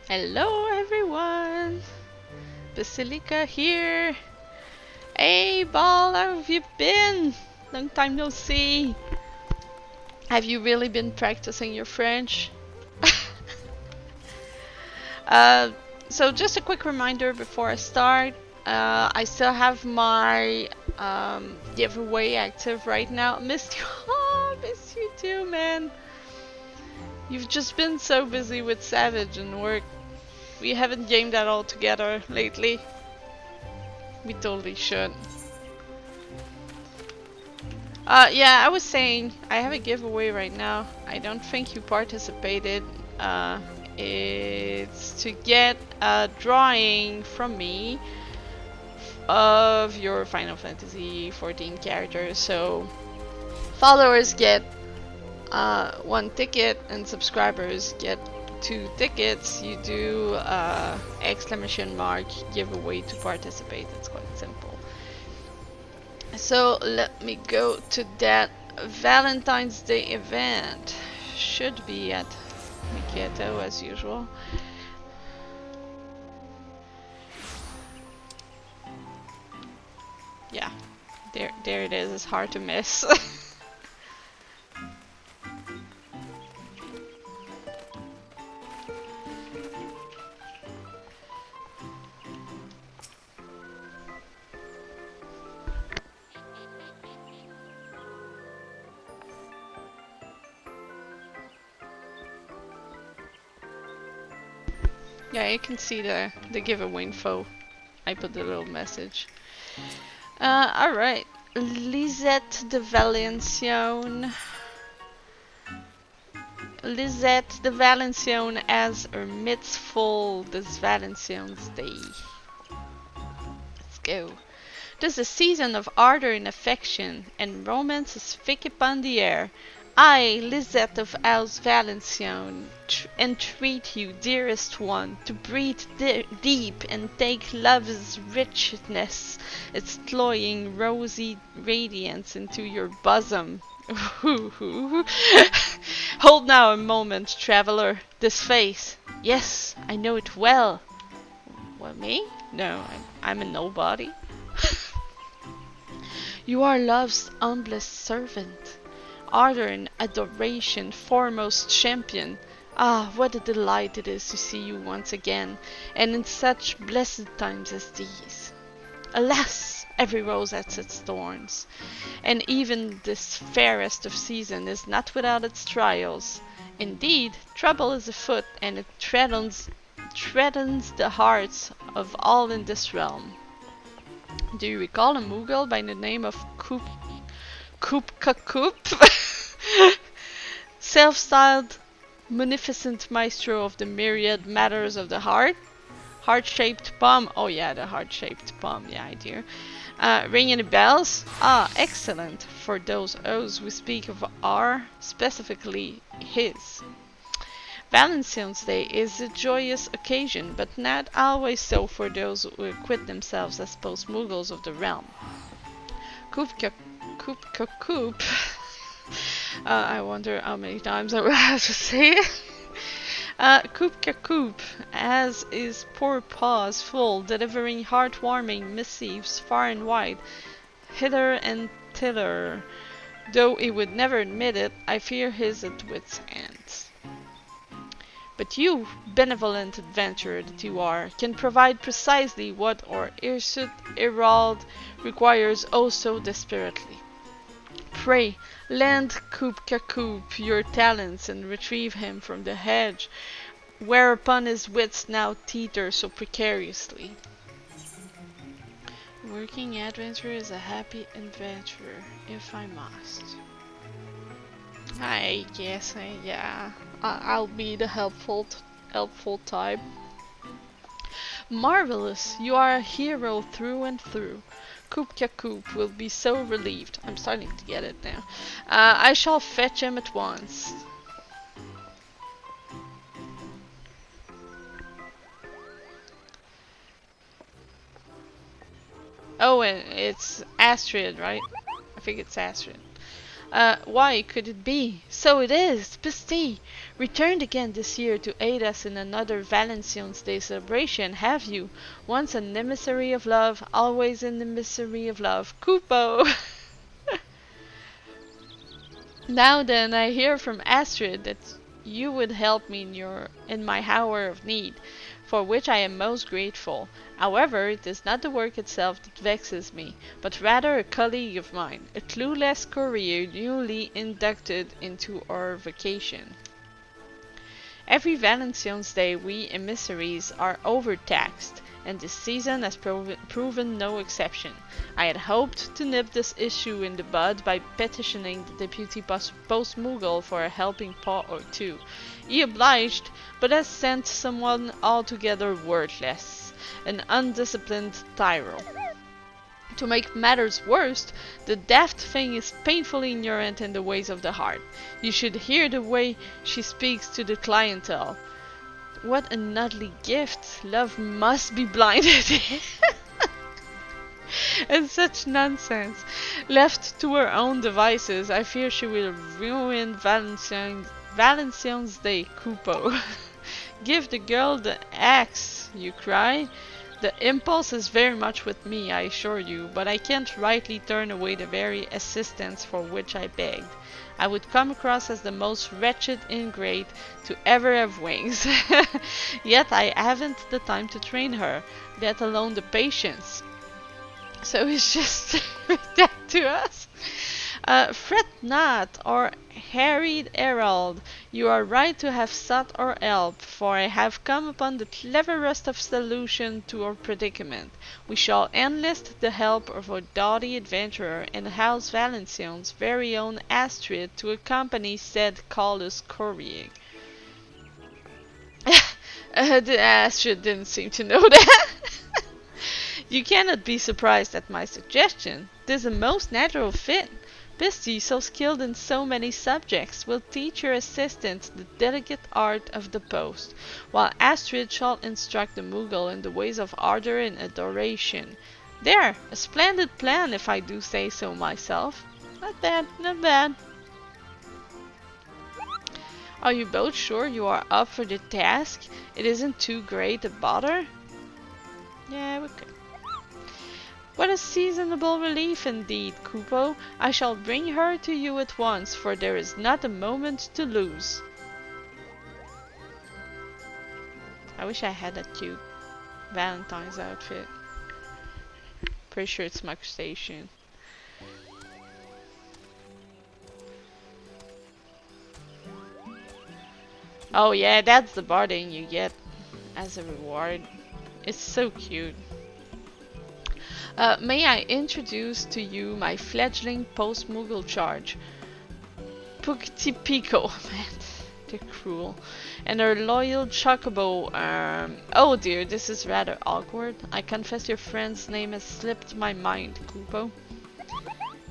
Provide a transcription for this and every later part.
Hello everyone! Basilica here! Hey Ball, how have you been? Long time no see! Have you really been practicing your French? uh, so just a quick reminder before I start. I still have my giveaway active right now. Missed you! Oh, missed you too, man! You've just been so busy with Savage and work. We haven't gamed at all together lately. We totally should. Yeah, I was saying I have a giveaway right now. I don't think you participated. Uh, it's to get a drawing from me of your Final Fantasy 14 characters. So followers get one ticket and subscribers get 2 tickets. You do exclamation mark giveaway to participate. It's quite simple. So let me go to that Valentine's Day event. Should be at Mikieto as usual. Yeah, there it is. It's hard to miss. Yeah, you can see the giveaway info. I put the little message. Alright. Lisette de Valencione. Lisette de Valencione as her midst full this Valenciennes Day. Let's go. 'Tis a season of ardor and affection, and romance is thick upon the air. I, Lisette of House Valenciennes, entreat you, dearest one, to breathe deep and take love's richness, its cloying rosy radiance into your bosom. Hold now a moment, traveler. This face. Yes, I know it well. What, me? No, I'm a nobody. You are love's humblest servant, ardor and adoration foremost champion. Ah, what a delight it is to see you once again, and in such blessed times as these. Alas, every rose has its thorns, and even this fairest of season is not without its trials. Indeed, trouble is afoot, and it threatens the hearts of all in this realm. Do you recall a Mughal by the name of Koop? Self-styled munificent maestro of the myriad matters of the heart? Heart-shaped palm. Oh yeah, the heart-shaped palm. Yeah, dear. Ring any bells? Ah, excellent. For those oaths we speak of are specifically his. Valentine's Day is a joyous occasion, but not always so for those who acquit themselves as post-Mughals of the realm. Koop. I wonder how many times I will have to say it. Koop, as is poor paws full, delivering heartwarming missives far and wide, hither and thither. Though he would never admit it, I fear his at wit's ends. But you, benevolent adventurer that you are, can provide precisely what our hirsute herald requires oh so desperately. Pray, lend Koop your talents and retrieve him from the hedge, whereupon his wits now teeter so precariously. Working adventurer is a happy adventurer, if I must. I guess, yeah. I'll be the helpful type. Marvelous! You are a hero through and through. Koop will be so relieved. I'm starting to get it now. I shall fetch him at once. Oh, and it's Astrid, right? I think it's Astrid. Why could it be? So it is! Piste! Returned again this year to aid us in another Valentine's Day celebration, have you? Once an emissary of love, always an emissary of love. Kupo! Now then, I hear from Astrid that you would help me in my hour of need, for which I am most grateful. However, it is not the work itself that vexes me, but rather a colleague of mine, a clueless courier newly inducted into our vocation. Every Valentine's Day we emissaries are overtaxed, and this season has proven no exception. I had hoped to nip this issue in the bud by petitioning the deputy post-Moogle for a helping paw or two. He obliged, but has sent someone altogether worthless, an undisciplined tyro. To make matters worse, the daft thing is painfully ignorant in the ways of the heart. You should hear the way she speaks to the clientele. What an ugly gift! Love must be blinded. And such nonsense. Left to her own devices, I fear she will ruin Valentine's Day, Kupo. Give the girl the axe, you cry. The impulse is very much with me, I assure you, but I can't rightly turn away the very assistance for which I begged. I would come across as the most wretched ingrate to ever have wings. Yet I haven't the time to train her, let alone the patience. So it's just that to us. Fret not, or harried herald, you are right to have sought our help, for I have come upon the cleverest of solution to our predicament. We shall enlist the help of our doughty adventurer and House Valentine's very own Astrid to accompany said Carlos courier. The Astrid didn't seem to know that. You cannot be surprised at my suggestion. 'Tis a most natural fit. Piste, so skilled in so many subjects, will teach your assistant the delicate art of the post, while Astrid shall instruct the Moogle in the ways of ardor and adoration. There, a splendid plan, if I do say so myself. Not bad, not bad. Are you both sure you are up for the task? It isn't too great a bother? Yeah, we could. What a seasonable relief indeed, Kupo. I shall bring her to you at once, for there is not a moment to lose. I wish I had that cute Valentine's outfit. Pretty sure it's Muck Station. Oh yeah, that's the barding you get as a reward. It's so cute. May I introduce to you my fledgling post-Moogle charge, Puktipico, man, they're cruel, and her loyal chocobo, oh dear, this is rather awkward. I confess your friend's name has slipped my mind, Kupo.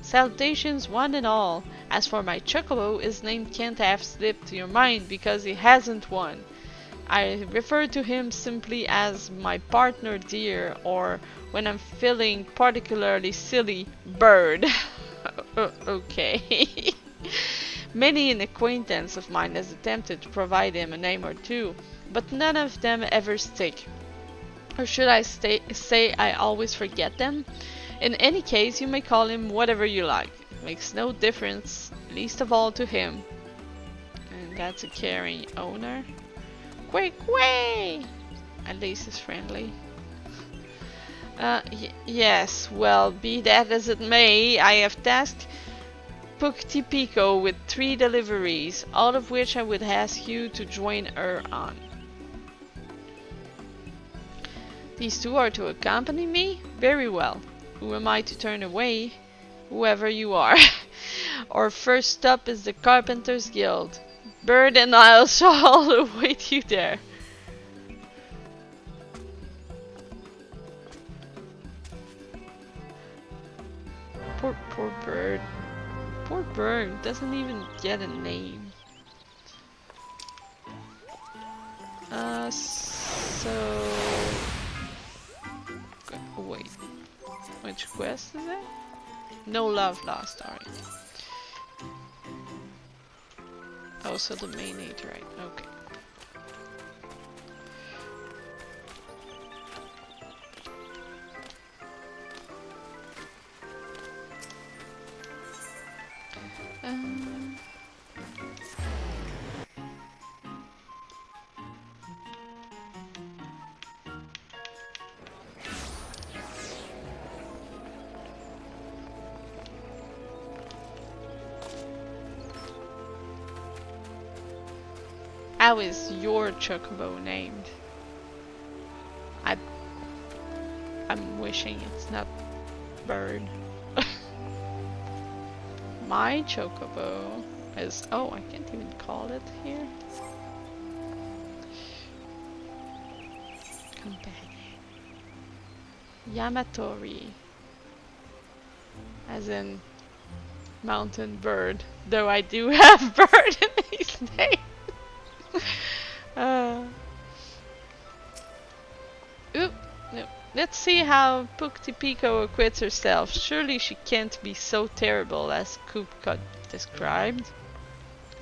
Salutations one and all. As for my chocobo, his name can't have slipped your mind because he hasn't one. I refer to him simply as my partner dear, or when I'm feeling particularly silly, Bird. Okay. Many an acquaintance of mine has attempted to provide him a name or two, but none of them ever stick. Or should I say I always forget them? In any case, you may call him whatever you like. It makes no difference, least of all to him. And that's a caring owner. Quick way! At least it's friendly. Yes, well, be that as it may, I have tasked Puktipico with 3 deliveries, all of which I would ask you to join her on. These 2 are to accompany me? Very well. Who am I to turn away? Whoever you are. Our first stop is the Carpenter's Guild. Bird and I shall await you there. Poor Bird. Poor Bird doesn't even get a name. So... Wait. Which quest is that? No love lost, alright. Oh, so the main 8, right? Okay. How is your chocobo named? I'm wishing it's not bird. My chocobo is... Oh, I can't even call it here. Companion. Yamatori. As in mountain bird. Though I do have bird in these names. Oop, no. Let's see how Pukti-Pico acquits herself. Surely she can't be so terrible as Coop described.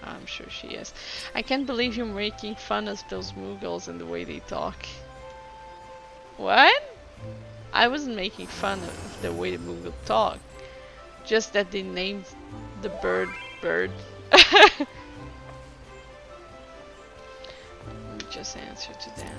I'm sure she is. I can't believe you're making fun of those Mughals and the way they talk. What? I wasn't making fun of the way the Mughal talk. Just that they named the bird bird. Let me just answer to them.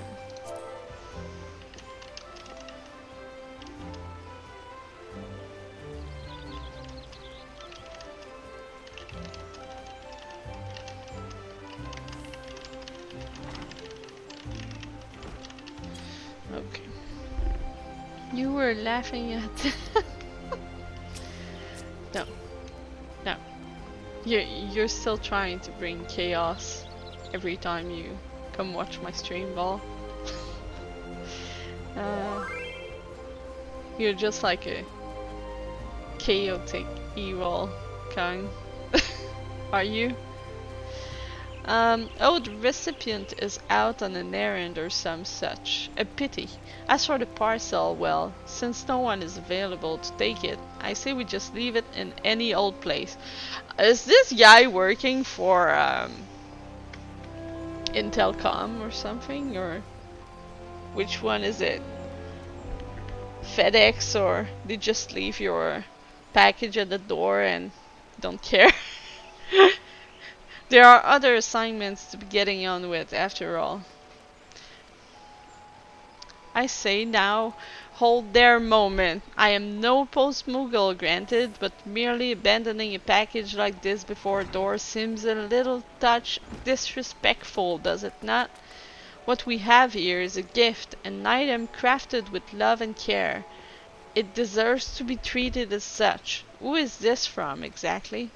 Okay. You were laughing at... No. No. You're still trying to bring chaos every time you come watch my stream, ball. You're just like a chaotic, evil kind. Are you? Oh, the recipient is out on an errand or some such. A pity. As for the parcel, well, since no one is available to take it, I say we just leave it in any old place. Is this guy working for, Intelcom or something? Or which one is it? FedEx, or they just leave your package at the door and don't care? There are other assignments to be getting on with, after all. I say now, hold there a moment. I am no post-Mughal, granted, but merely abandoning a package like this before a door seems a little touch disrespectful, does it not? What we have here is a gift, an item crafted with love and care. It deserves to be treated as such. Who is this from, exactly?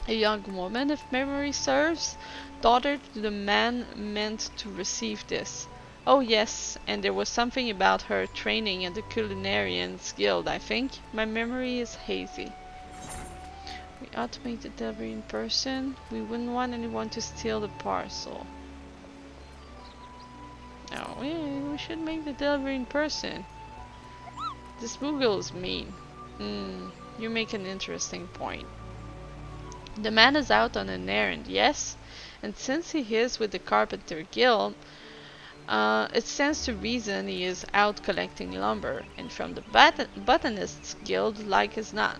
A young woman, if memory serves, daughter to the man meant to receive this. Oh yes, and there was something about her training at the Culinarian's Guild, I think. My memory is hazy. We ought to make the delivery in person. We wouldn't want anyone to steal the parcel. No, we should make the delivery in person. This Mughal is mean. You make an interesting point. The man is out on an errand, yes? And since he is with the Carpenter Guild, it stands to reason he is out collecting lumber, and from the Botanists Guild, like as not.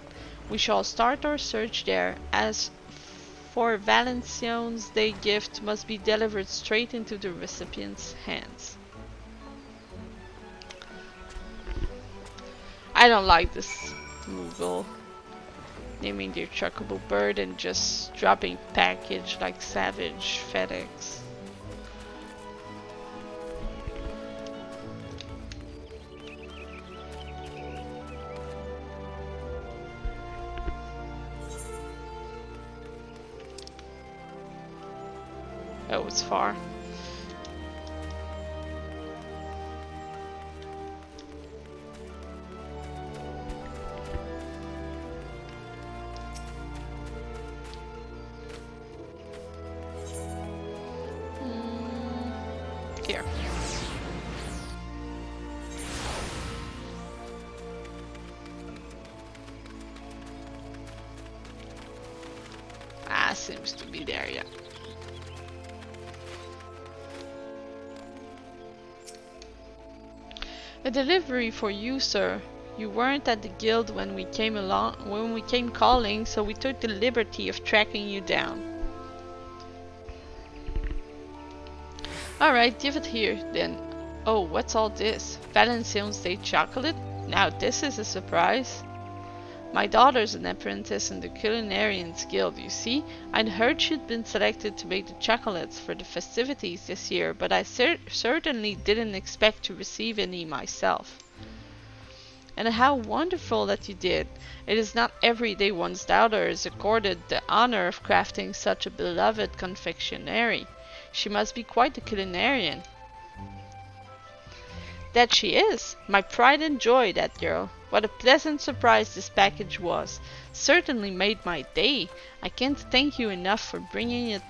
We shall start our search there. As for Valentine's Day gift, must be delivered straight into the recipient's hands. I don't like this Mughal naming their truckable bird and just dropping package like savage FedEx. Oh, it's far. Here. seems to be there, yeah. A delivery for you, sir. You weren't at the guild when we came calling, so we took the liberty of tracking you down. Alright, give it here, then. Oh, what's all this? Valentine's Day chocolate? Now this is a surprise. My daughter's an apprentice in the Culinarians Guild, you see. I'd heard she'd been selected to make the chocolates for the festivities this year, but I certainly didn't expect to receive any myself. And how wonderful that you did. It is not every day one's daughter is accorded the honor of crafting such a beloved confectionery. She must be quite a culinarian. That she is! My pride and joy, that girl. What a pleasant surprise this package was. Certainly made my day. I can't thank you enough for bringing it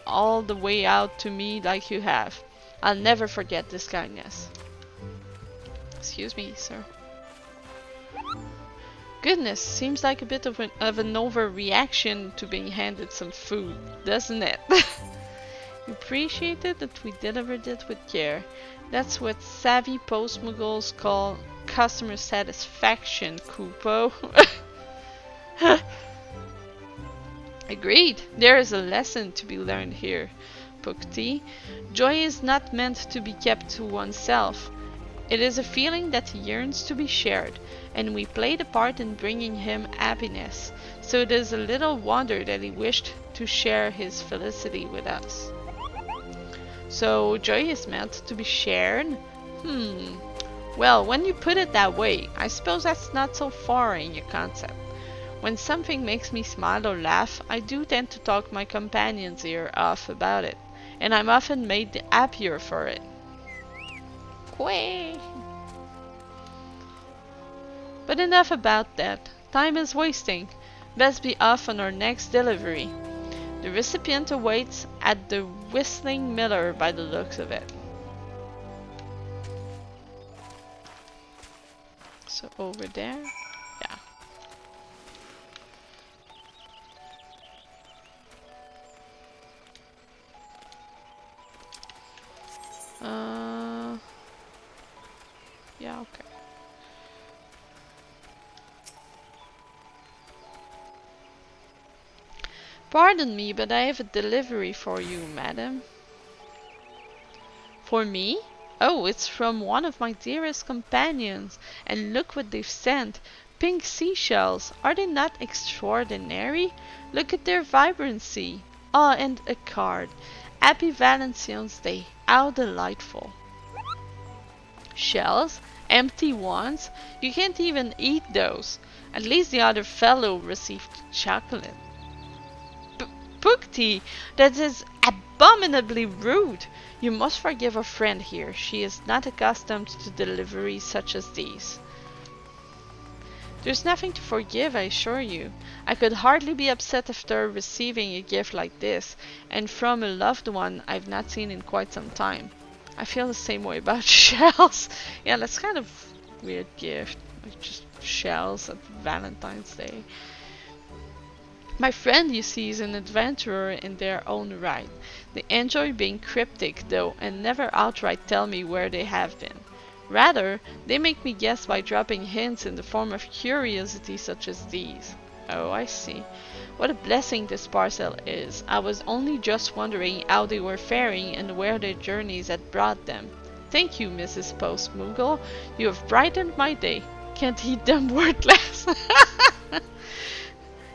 all the way out to me like you have. I'll never forget this kindness. Excuse me, sir. Goodness, seems like a bit of an overreaction to being handed some food, doesn't it? You appreciated that we delivered it with care. That's what savvy post-muggles call customer satisfaction, Kupo. Agreed. There is a lesson to be learned here, Pukti. Joy is not meant to be kept to oneself. It is a feeling that yearns to be shared, and we played a part in bringing him happiness, so it is a little wonder that he wished to share his felicity with us. So, joy is meant to be shared? Well, when you put it that way, I suppose that's not so far in your concept. When something makes me smile or laugh, I do tend to talk my companion's ear off about it, and I'm often made happier for it. Quay. But enough about that. Time is wasting. Let's be off on our next delivery. The recipient awaits at the Whistling Miller by the looks of it. So over there? Yeah. Yeah, okay. Pardon me, but I have a delivery for you, madam. For me? Oh, it's from one of my dearest companions, and look what they've sent. Pink seashells. Are they not extraordinary? Look at their vibrancy. Ah, and a card. Happy Valentine's Day. How delightful. Shells? Empty ones? You can't even eat those. At least the other fellow received chocolate. Pukti, that is abominably rude. You must forgive our friend here. She is not accustomed to deliveries such as these. There's nothing to forgive, I assure you. I could hardly be upset after receiving a gift like this, and from a loved one I've not seen in quite some time. I feel the same way about shells. Yeah, that's kind of weird gift. Like just shells at Valentine's Day. My friend, you see, is an adventurer in their own right. They enjoy being cryptic, though, and never outright tell me where they have been. Rather, they make me guess by dropping hints in the form of curiosities such as these. Oh, I see. What a blessing this parcel is. I was only just wondering how they were faring and where their journeys had brought them. Thank you, Mrs. Post-Moogle. You have brightened my day. Can't eat them worthless.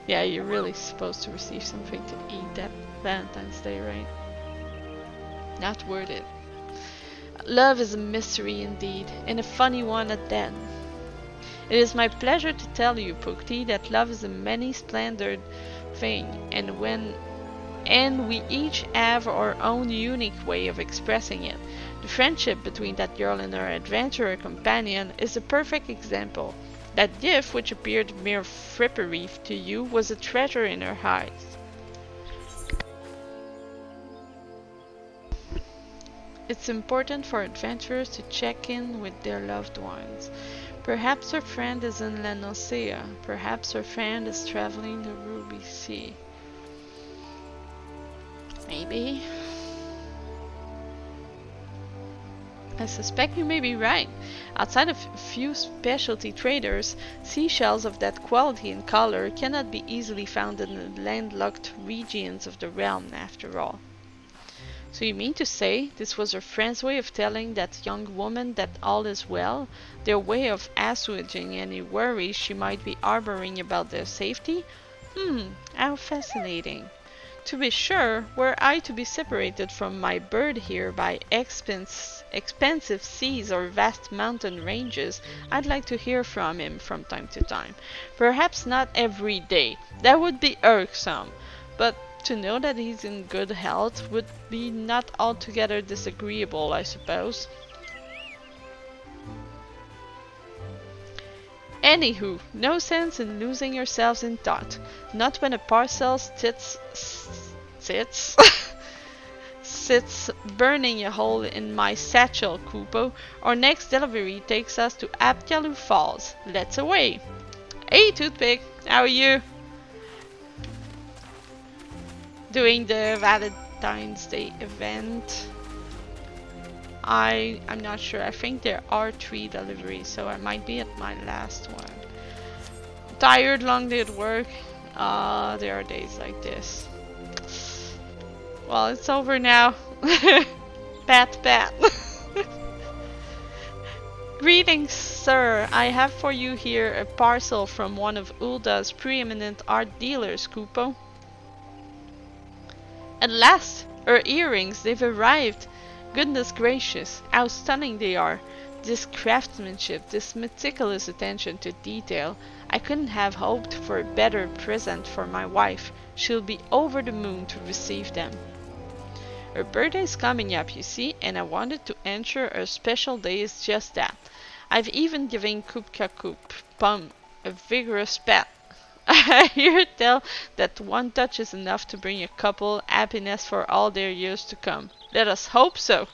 Yeah, you're really supposed to receive something to eat that Valentine's Day, right? Not worth it. Love is a mystery indeed, and a funny one at that. It is my pleasure to tell you, Pukti, that love is a many-splendored thing, and we each have our own unique way of expressing it. The friendship between that girl and her adventurer companion is a perfect example. That gift, which appeared mere frippery to you, was a treasure in her eyes. It's important for adventurers to check in with their loved ones. Perhaps her friend is in La Nosea. Perhaps her friend is traveling the Ruby Sea. maybe. I suspect you may be right. Outside of a few specialty traders, seashells of that quality and color cannot be easily found in the landlocked regions of the realm, after all. So you mean to say this was her friend's way of telling that young woman that all is well? Their way of assuaging any worries she might be harboring about their safety? How fascinating. To be sure, were I to be separated from my bird here by expansive seas or vast mountain ranges, I'd like to hear from him from time to time. Perhaps not every day. That would be irksome. But to know that he's in good health would be not altogether disagreeable, I suppose. Anywho, no sense in losing yourselves in thought. Not when a parcel sits burning a hole in my satchel, Kupo. Our next delivery takes us to Apkalu Falls. Let's away. Hey, Toothpick, how are you? Doing the Valentine's Day event. I'm not sure. I think there are 3 deliveries, so I might be at my last one. Tired, long day at work. There are days like this. Well, it's over now. Pat. Greetings, sir. I have for you here a parcel from one of Ulda's preeminent art dealers, Kupo. At last! Her earrings, they've arrived! Goodness gracious, how stunning they are! This craftsmanship, this meticulous attention to detail. I couldn't have hoped for a better present for my wife. She'll be over the moon to receive them. Her birthday's coming up, you see, and I wanted to ensure her special day is just that. I've even given Kupka Pum a vigorous pat. I hear tell that one touch is enough to bring a couple happiness for all their years to come. Let us hope so.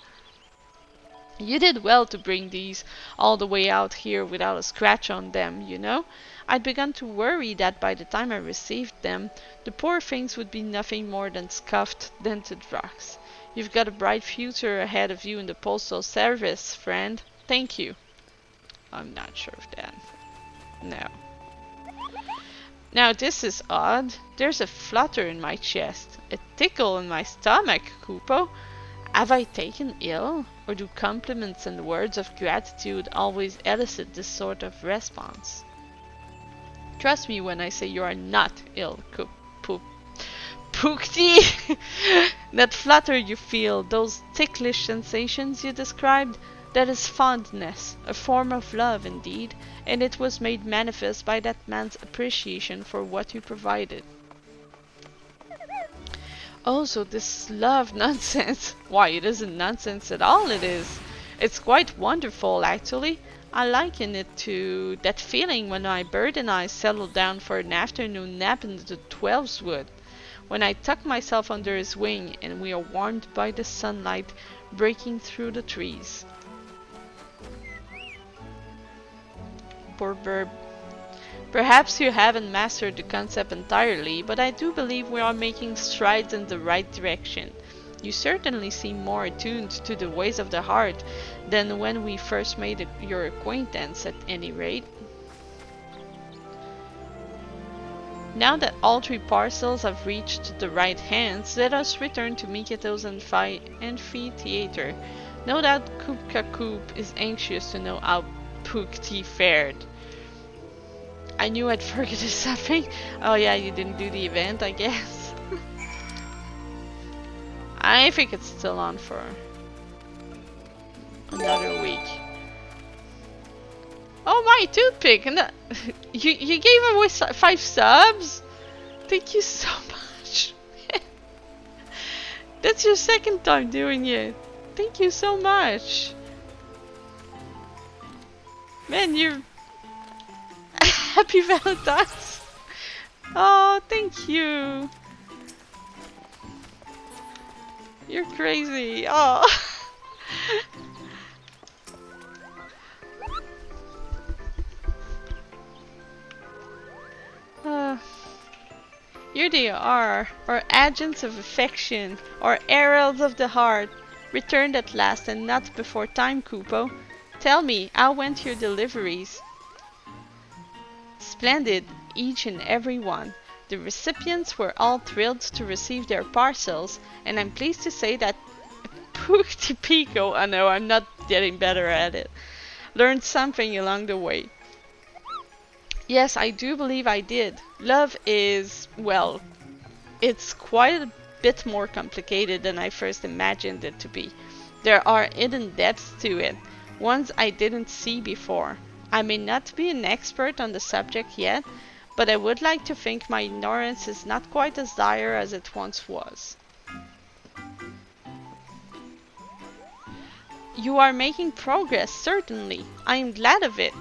You did well to bring these all the way out here without a scratch on them, you know. I'd begun to worry that by the time I received them, the poor things would be nothing more than scuffed, dented rocks. You've got a bright future ahead of you in the postal service, friend. Thank you. I'm not sure of that. No. Now this is odd. There's a flutter in my chest, a tickle in my stomach, Kupo. Have I taken ill, or do compliments and words of gratitude always elicit this sort of response? Trust me when I say you are not ill, Pookty! That flutter you feel, those ticklish sensations you described, that is fondness, a form of love indeed, and it was made manifest by that man's appreciation for what you provided. Oh, so this love nonsense. Why, it isn't nonsense at all, it is. It's quite wonderful, actually. I liken it to that feeling when my bird and I settled down for an afternoon nap in the 12's wood. When I tuck myself under his wing and we are warmed by the sunlight breaking through the trees. Poor bird. Perhaps you haven't mastered the concept entirely, but I do believe we are making strides in the right direction. You certainly seem more attuned to the ways of the heart than when we first made your acquaintance, at any rate. Now that all 3 parcels have reached the right hands, let us return to Miketo's amphitheater. No doubt Kupka is anxious to know how Pookty fared. I knew I'd forgotten something. Oh yeah, you didn't do the event, I guess. I think it's still on for another week. Oh my, Toothpick! And you gave away 5 subs? Thank you so much. That's your 2nd time doing it. Thank you so much. Man, you're... Happy Valentines! Oh, thank you! You're crazy! Oh! You're here they are, our agents of affection, our heralds of the heart, returned at last, and not before time, Kupo. Tell me, how went your deliveries? Splendid, each and every one. The recipients were all thrilled to receive their parcels, and I'm pleased to say that Pukti Pico, I know I'm not getting better at it, learned something along the way. Yes, I do believe I did. Love is, well, it's quite a bit more complicated than I first imagined it to be. There are hidden depths to it, ones I didn't see before. I may not be an expert on the subject yet, but I would like to think my ignorance is not quite as dire as it once was. You are making progress, certainly. I am glad of it.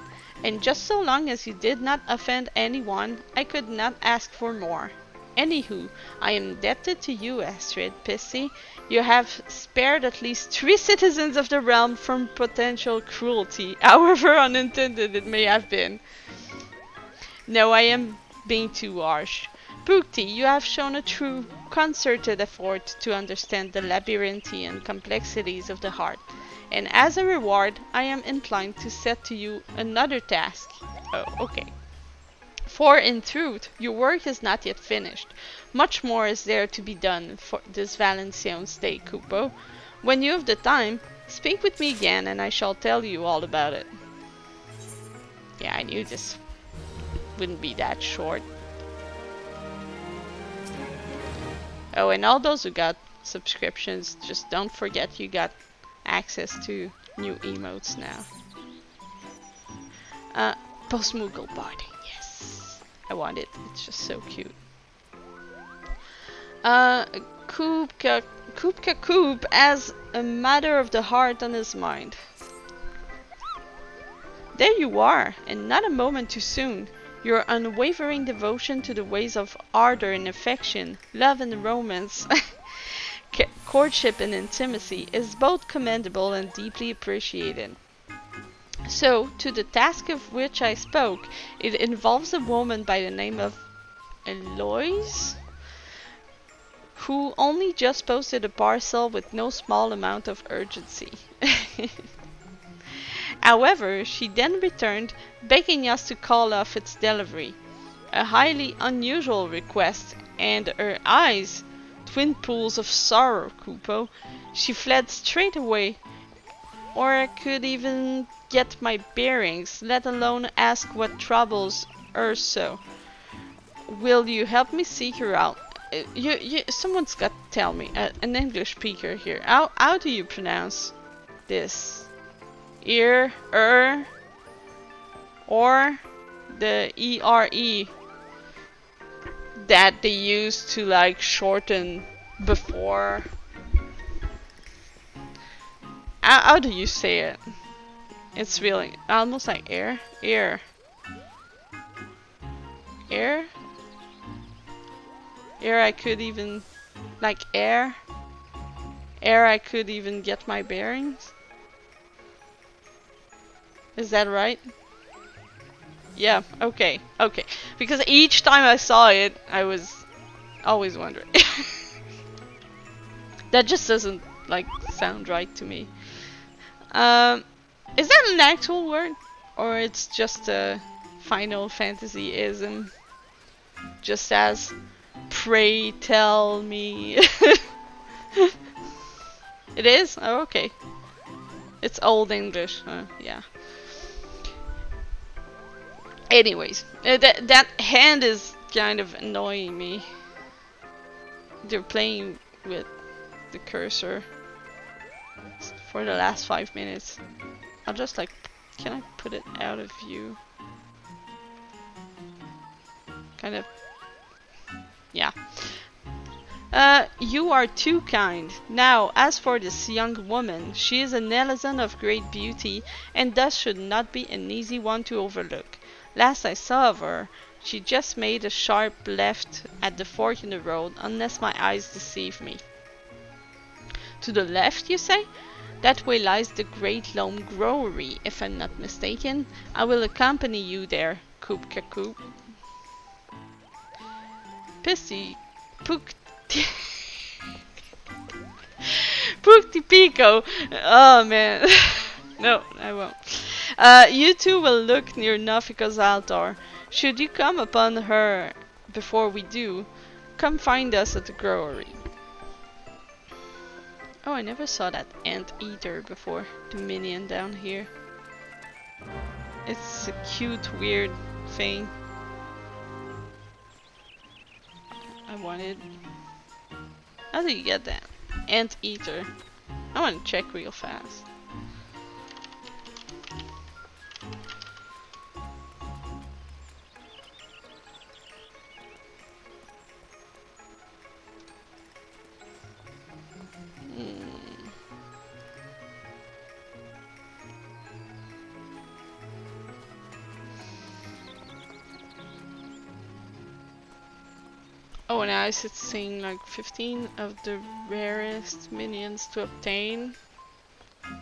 And just so long as you did not offend anyone, I could not ask for more. Anywho, I am indebted to you, Astrid Pissy. You have spared at least 3 citizens of the realm from potential cruelty, however unintended it may have been. No, I am being too harsh. Pukti, you have shown a true, concerted effort to understand the labyrinthian complexities of the heart, and as a reward, I am inclined to set to you another task. Oh, okay. For in truth, your work is not yet finished. Much more is there to be done for this Valentine's Day, Kupo. When you have the time, speak with me again and I shall tell you all about it. Yeah, I knew this wouldn't be that short. Oh, and all those who got subscriptions, just don't forget you got access to new emotes now. Post-Moogle barding, yes. I want it, it's just so cute. Koopka Koop has a matter of the heart on his mind. There you are, and not a moment too soon. Your unwavering devotion to the ways of ardor and affection, love and romance, courtship and intimacy is both commendable and deeply appreciated. So, to the task of which I spoke, it involves a woman by the name of Eloise, who only just posted a parcel with no small amount of urgency. However, she then returned, begging us to call off its delivery. A highly unusual request, and her eyes, twin pools of sorrow, Kupo, she fled straight away. Or I could even get my bearings, let alone ask what troubles her so. Will you help me seek her out? Someone's got to tell me, an English speaker here. How do you pronounce this? Or the ERE that they used to like shorten before. How do you say it? It's really almost like air. I could even like air. I could even get my bearings. Is that right? Yeah, okay. Because each time I saw it, I was always wondering. That just doesn't, like, sound right to me. Is that an actual word? Or it's just a Final Fantasy-ism? Just as, pray tell me. It is? Oh, okay. It's Old English, yeah. Anyways, that hand is kind of annoying me. They're playing with the cursor for the last 5 minutes. I'll just like, can I put it out of view? Kind of, yeah. You are too kind. Now, as for this young woman, she is an Elizon of great beauty, and thus should not be an easy one to overlook. Last I saw of her, she just made a sharp left at the fork in the road, unless my eyes deceive me. To the left, you say? That way lies the Great Loam Growery, if I'm not mistaken. I will accompany you there, Koopka Koop. Pissy, Pook, Pook Pico. Oh man. No, I won't. You two will look near Nafika's altar. Should you come upon her before we do, come find us at the growery. Oh, I never saw that anteater before. The minion down here. It's a cute, weird thing. I wanted. How do you get that? Anteater. I want to check real fast. Oh, nice, it's saying like 15 of the rarest minions to obtain.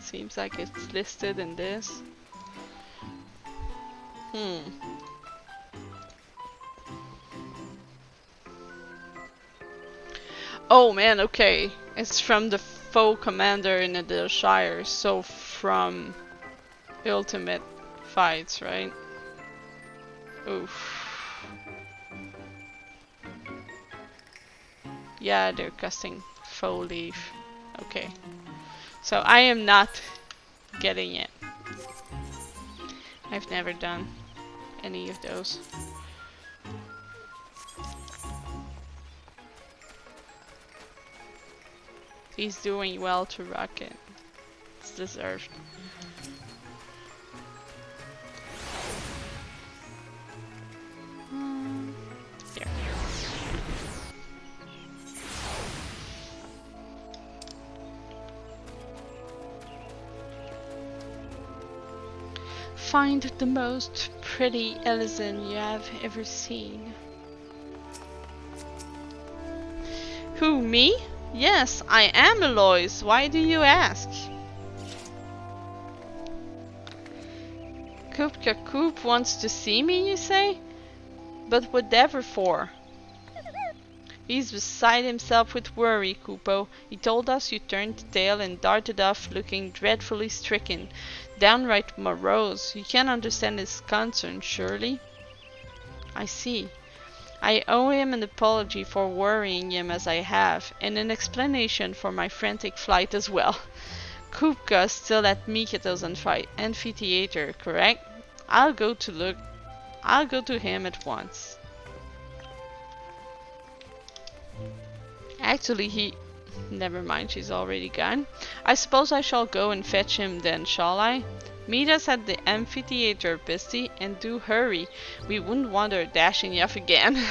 Seems like it's listed in this. Oh man, okay. It's from the foe commander in the Shire, so from ultimate fights, right? Oof. Yeah, they're casting foe leaf. Okay. So I am not getting it. I've never done any of those. He's doing well to rock it. It's deserved. There. Find the most pretty Ellison you have ever seen. Who, me? Yes, I am Eloise. Why do you ask? Koopka Koop wants to see me, you say? But whatever for? He's beside himself with worry, Kupo. He told us you turned the tail and darted off looking dreadfully stricken. Downright morose. You can't understand his concern, surely? I see. I owe him an apology for worrying him as I have, and an explanation for my frantic flight as well. Kupka's still at Mikito's amphitheater, correct? I'll go to him at once. Actually, never mind, she's already gone. I suppose I shall go and fetch him then, shall I? Meet us at the amphitheater, Pisty, and do hurry. We wouldn't want her dashing off again.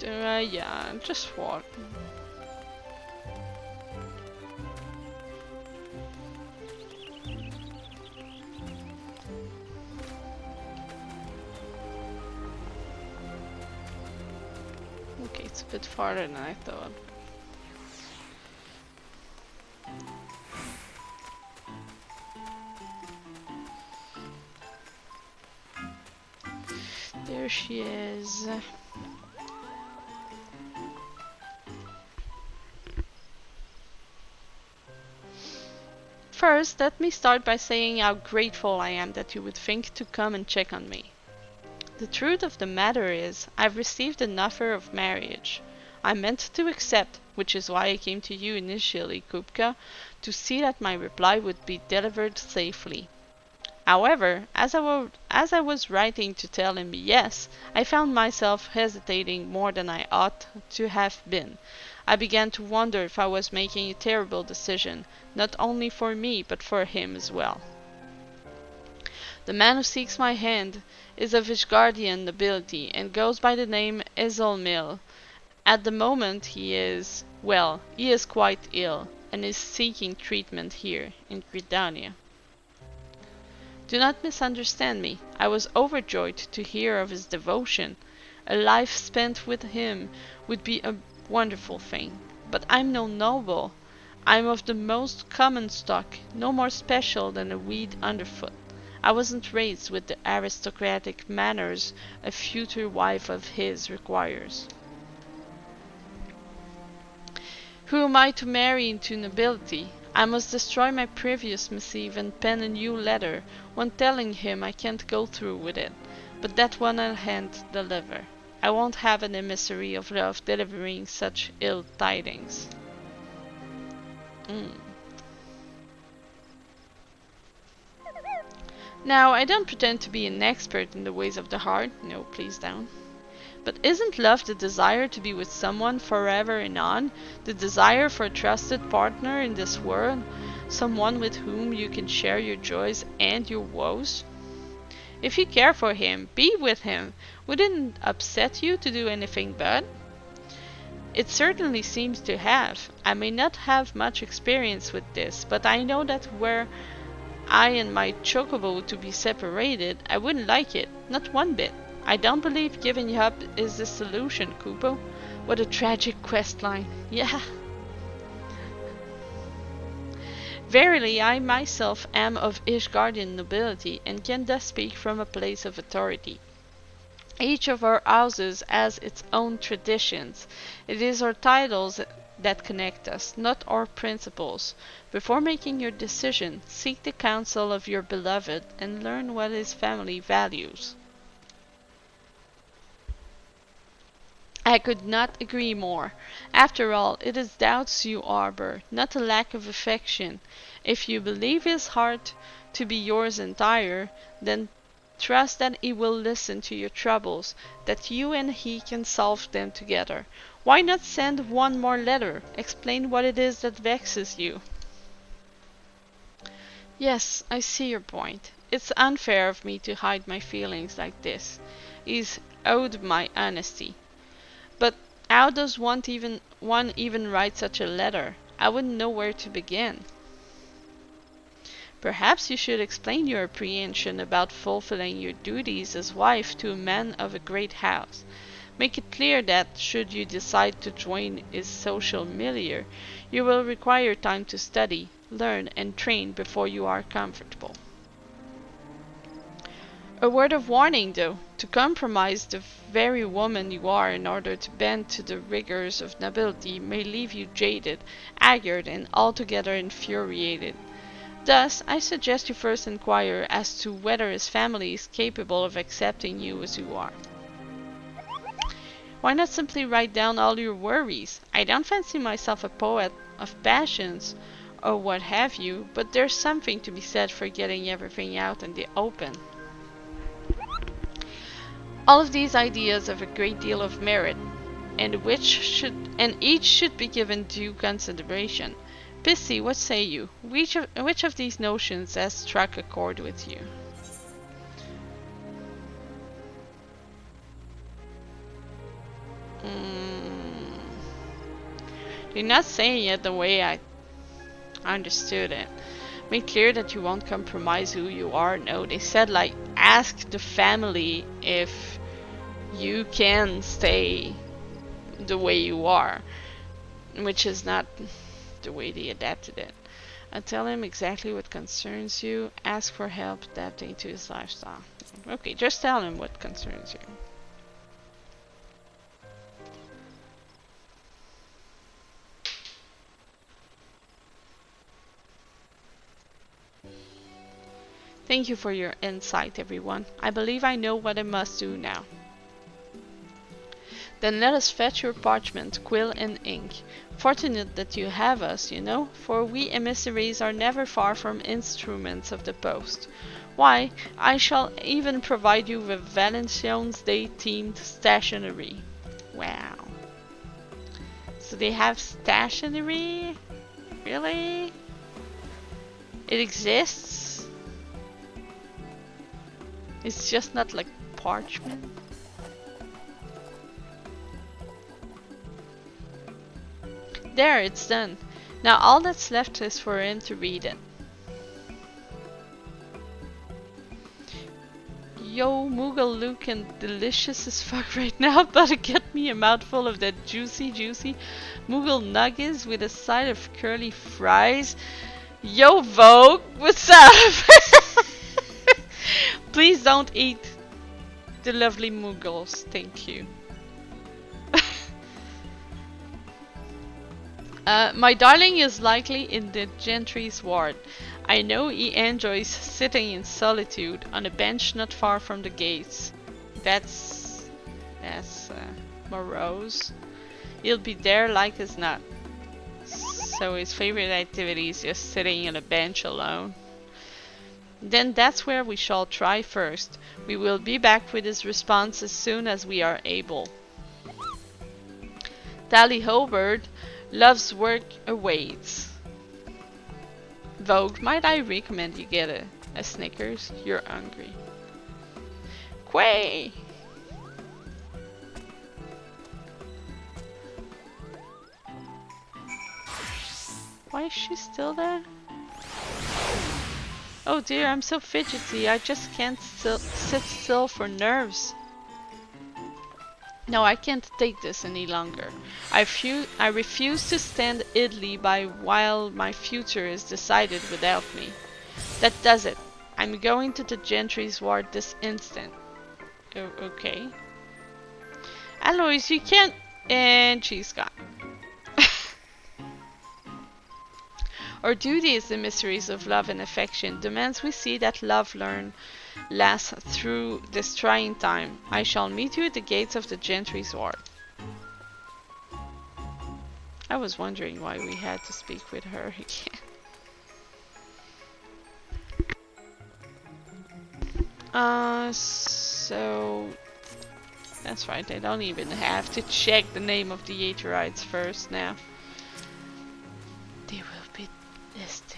Yeah, just walk. Okay, it's a bit farther than I thought. There she is. First, let me start by saying how grateful I am that you would think to come and check on me. The truth of the matter is, I've received an offer of marriage. I meant to accept, which is why I came to you initially, Kupka, to see that my reply would be delivered safely. However, as I was writing to tell him yes, I found myself hesitating more than I ought to have been. I began to wonder if I was making a terrible decision, not only for me, but for him as well. The man who seeks my hand is of Ishgardian nobility and goes by the name Ezolmil. At the moment he is quite ill and is seeking treatment here in Gridania. Do not misunderstand me. I was overjoyed to hear of his devotion. A life spent with him would be a wonderful thing. But I'm no noble. I'm of the most common stock, no more special than a weed underfoot. I wasn't raised with the aristocratic manners a future wife of his requires. Who am I to marry into nobility? I must destroy my previous missive and pen a new letter, one telling him I can't go through with it, but that one I'll hand deliver. I won't have an emissary of love delivering such ill tidings. Now, I don't pretend to be an expert in the ways of the heart. No, please don't. But isn't love the desire to be with someone forever and on? The desire for a trusted partner in this world? Someone with whom you can share your joys and your woes? If you care for him, be with him. Wouldn't it upset you to do anything but? It certainly seems to have. I may not have much experience with this, but I know that were I and my chocobo to be separated, I wouldn't like it. Not one bit. I don't believe giving up is the solution, Kupo. What a tragic quest line. Yeah. Verily, I myself am of Ishgardian nobility, and can thus speak from a place of authority. Each of our houses has its own traditions. It is our titles that connect us, not our principles. Before making your decision, seek the counsel of your beloved, and learn what his family values. I could not agree more. After all, it is doubts you harbor, not a lack of affection. If you believe his heart to be yours entire, then trust that he will listen to your troubles, that you and he can solve them together. Why not send one more letter? Explain what it is that vexes you. Yes, I see your point. It's unfair of me to hide my feelings like this. He's owed my honesty. But how does one even write such a letter? I wouldn't know where to begin. Perhaps you should explain your apprehension about fulfilling your duties as wife to a man of a great house. Make it clear that, should you decide to join his social milieu, you will require time to study, learn, and train before you are comfortable. A word of warning, though. To compromise the very woman you are in order to bend to the rigors of nobility may leave you jaded, haggard, and altogether infuriated. Thus, I suggest you first inquire as to whether his family is capable of accepting you as you are. Why not simply write down all your worries? I don't fancy myself a poet of passions or what have you, but there's something to be said for getting everything out in the open. All of these ideas have a great deal of merit, and each should be given due consideration. Pissy, what say you? Which of these notions has struck a chord with you? You're not saying it the way I understood it. Make clear that you won't compromise who you are. No, they said like ask the family if you can stay the way you are, which is not the way they adapted it. Tell him exactly what concerns you. Ask for help adapting to his lifestyle. Okay, just tell him what concerns you. Thank you for your insight, everyone. I believe I know what I must do now. Then let us fetch your parchment, quill, and ink. Fortunate that you have us, you know, for we emissaries are never far from instruments of the post. Why, I shall even provide you with Valentine's Day-themed stationery. Wow. So they have stationery? Really? It exists? It's just not like parchment? There, it's done. Now all that's left is for him to read it. Yo, Moogle looking delicious as fuck right now. About to get me a mouthful of that juicy Moogle nuggets with a side of curly fries. Yo, Vogue, what's up? Please don't eat the lovely Muggles, thank you. My darling is likely in the gentry's ward. I know he enjoys sitting in solitude on a bench not far from the gates. That's morose. He'll be there like as not. So his favorite activity is just sitting on a bench alone. Then that's where we shall try first. We will be back with his response as soon as we are able. Tally Hobart loves work awaits. Vogue, might I recommend you get a Snickers? You're hungry. Quay! Why is she still there? Oh dear, I'm so fidgety. I just can't sit still for nerves. No, I can't take this any longer. I refuse to stand idly by while my future is decided without me. That does it. I'm going to the gentry's ward this instant. Oh, okay. Alois, you can't... And she's gone. Our duty is the mysteries of love and affection, demands we see that love lasts through this trying time. I shall meet you at the gates of the gentry's ward. I was wondering why we had to speak with her again. So... That's right, I don't even have to check the name of the Aetherites first now. They will be listed.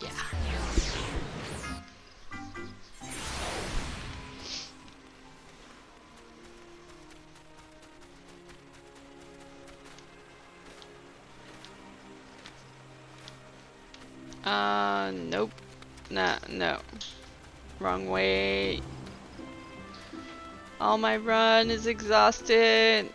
Yeah. Nope. Nah, no. Wrong way. All my run is exhausted.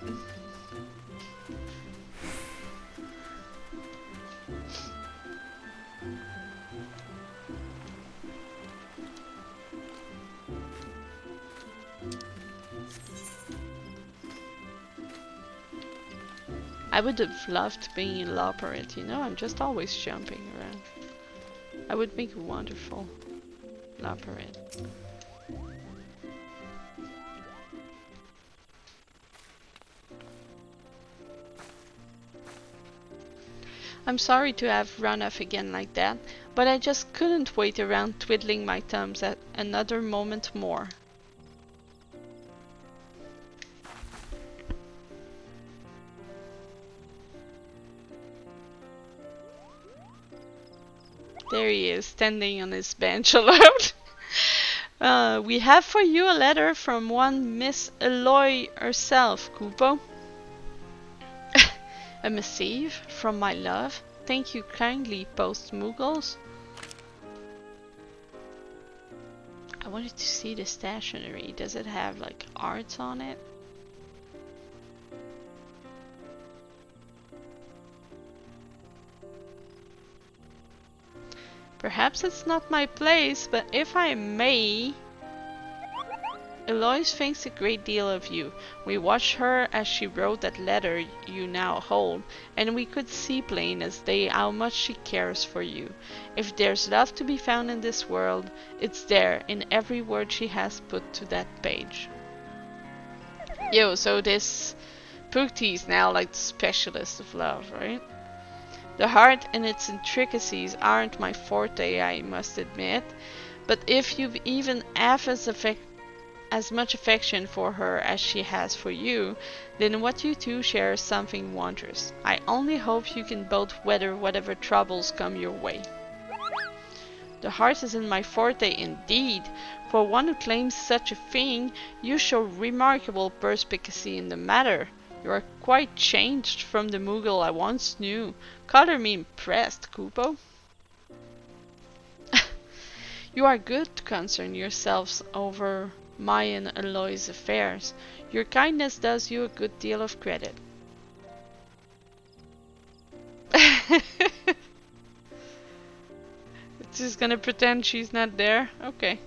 I would have loved being in Loperate, you know, I'm just always jumping around. I would make a wonderful Loperate. I'm sorry to have run off again like that, but I just couldn't wait around twiddling my thumbs at another moment more. There he is, standing on his bench alone. We have for you a letter from one Miss Eloy herself, Kupo. A missive from my love. Thank you kindly, Post Muggles. I wanted to see the stationery. Does it have like arts on it? Perhaps it's not my place, but if I may... Eloise thinks a great deal of you. We watched her as she wrote that letter you now hold, and we could see plain as day how much she cares for you. If there's love to be found in this world, it's there in every word she has put to that page. Yo, so this Pukti is now like the specialist of love, right? The heart and its intricacies aren't my forte, I must admit, but if you've even half as much affection for her as she has for you, then what you two share is something wondrous. I only hope you can both weather whatever troubles come your way. The heart is in my forte indeed. For one who claims such a thing, you show remarkable perspicacy in the matter. You are quite changed from the Moogle I once knew. Color me impressed, Kupo. You are good to concern yourselves over my and Eloy's affairs. Your kindness does you a good deal of credit. She's gonna pretend she's not there? Okay.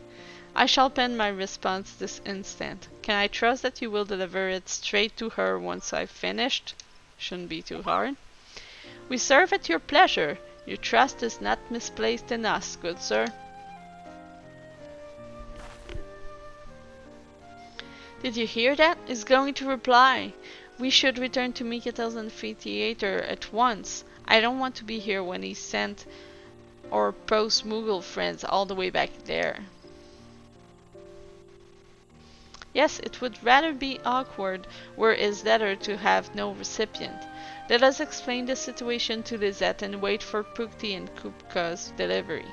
I shall pen my response this instant. Can I trust that you will deliver it straight to her once I've finished? Shouldn't be too hard. We serve at your pleasure. Your trust is not misplaced in us, good sir. Did you hear that? He's going to reply. We should return to Mikatel's amphitheater at once. I don't want to be here when he sent our post-Moogle friends all the way back there. Yes, it would rather be awkward were his letter to have no recipient. Let us explain the situation to Lisette and wait for Pukti and Kupka's delivery.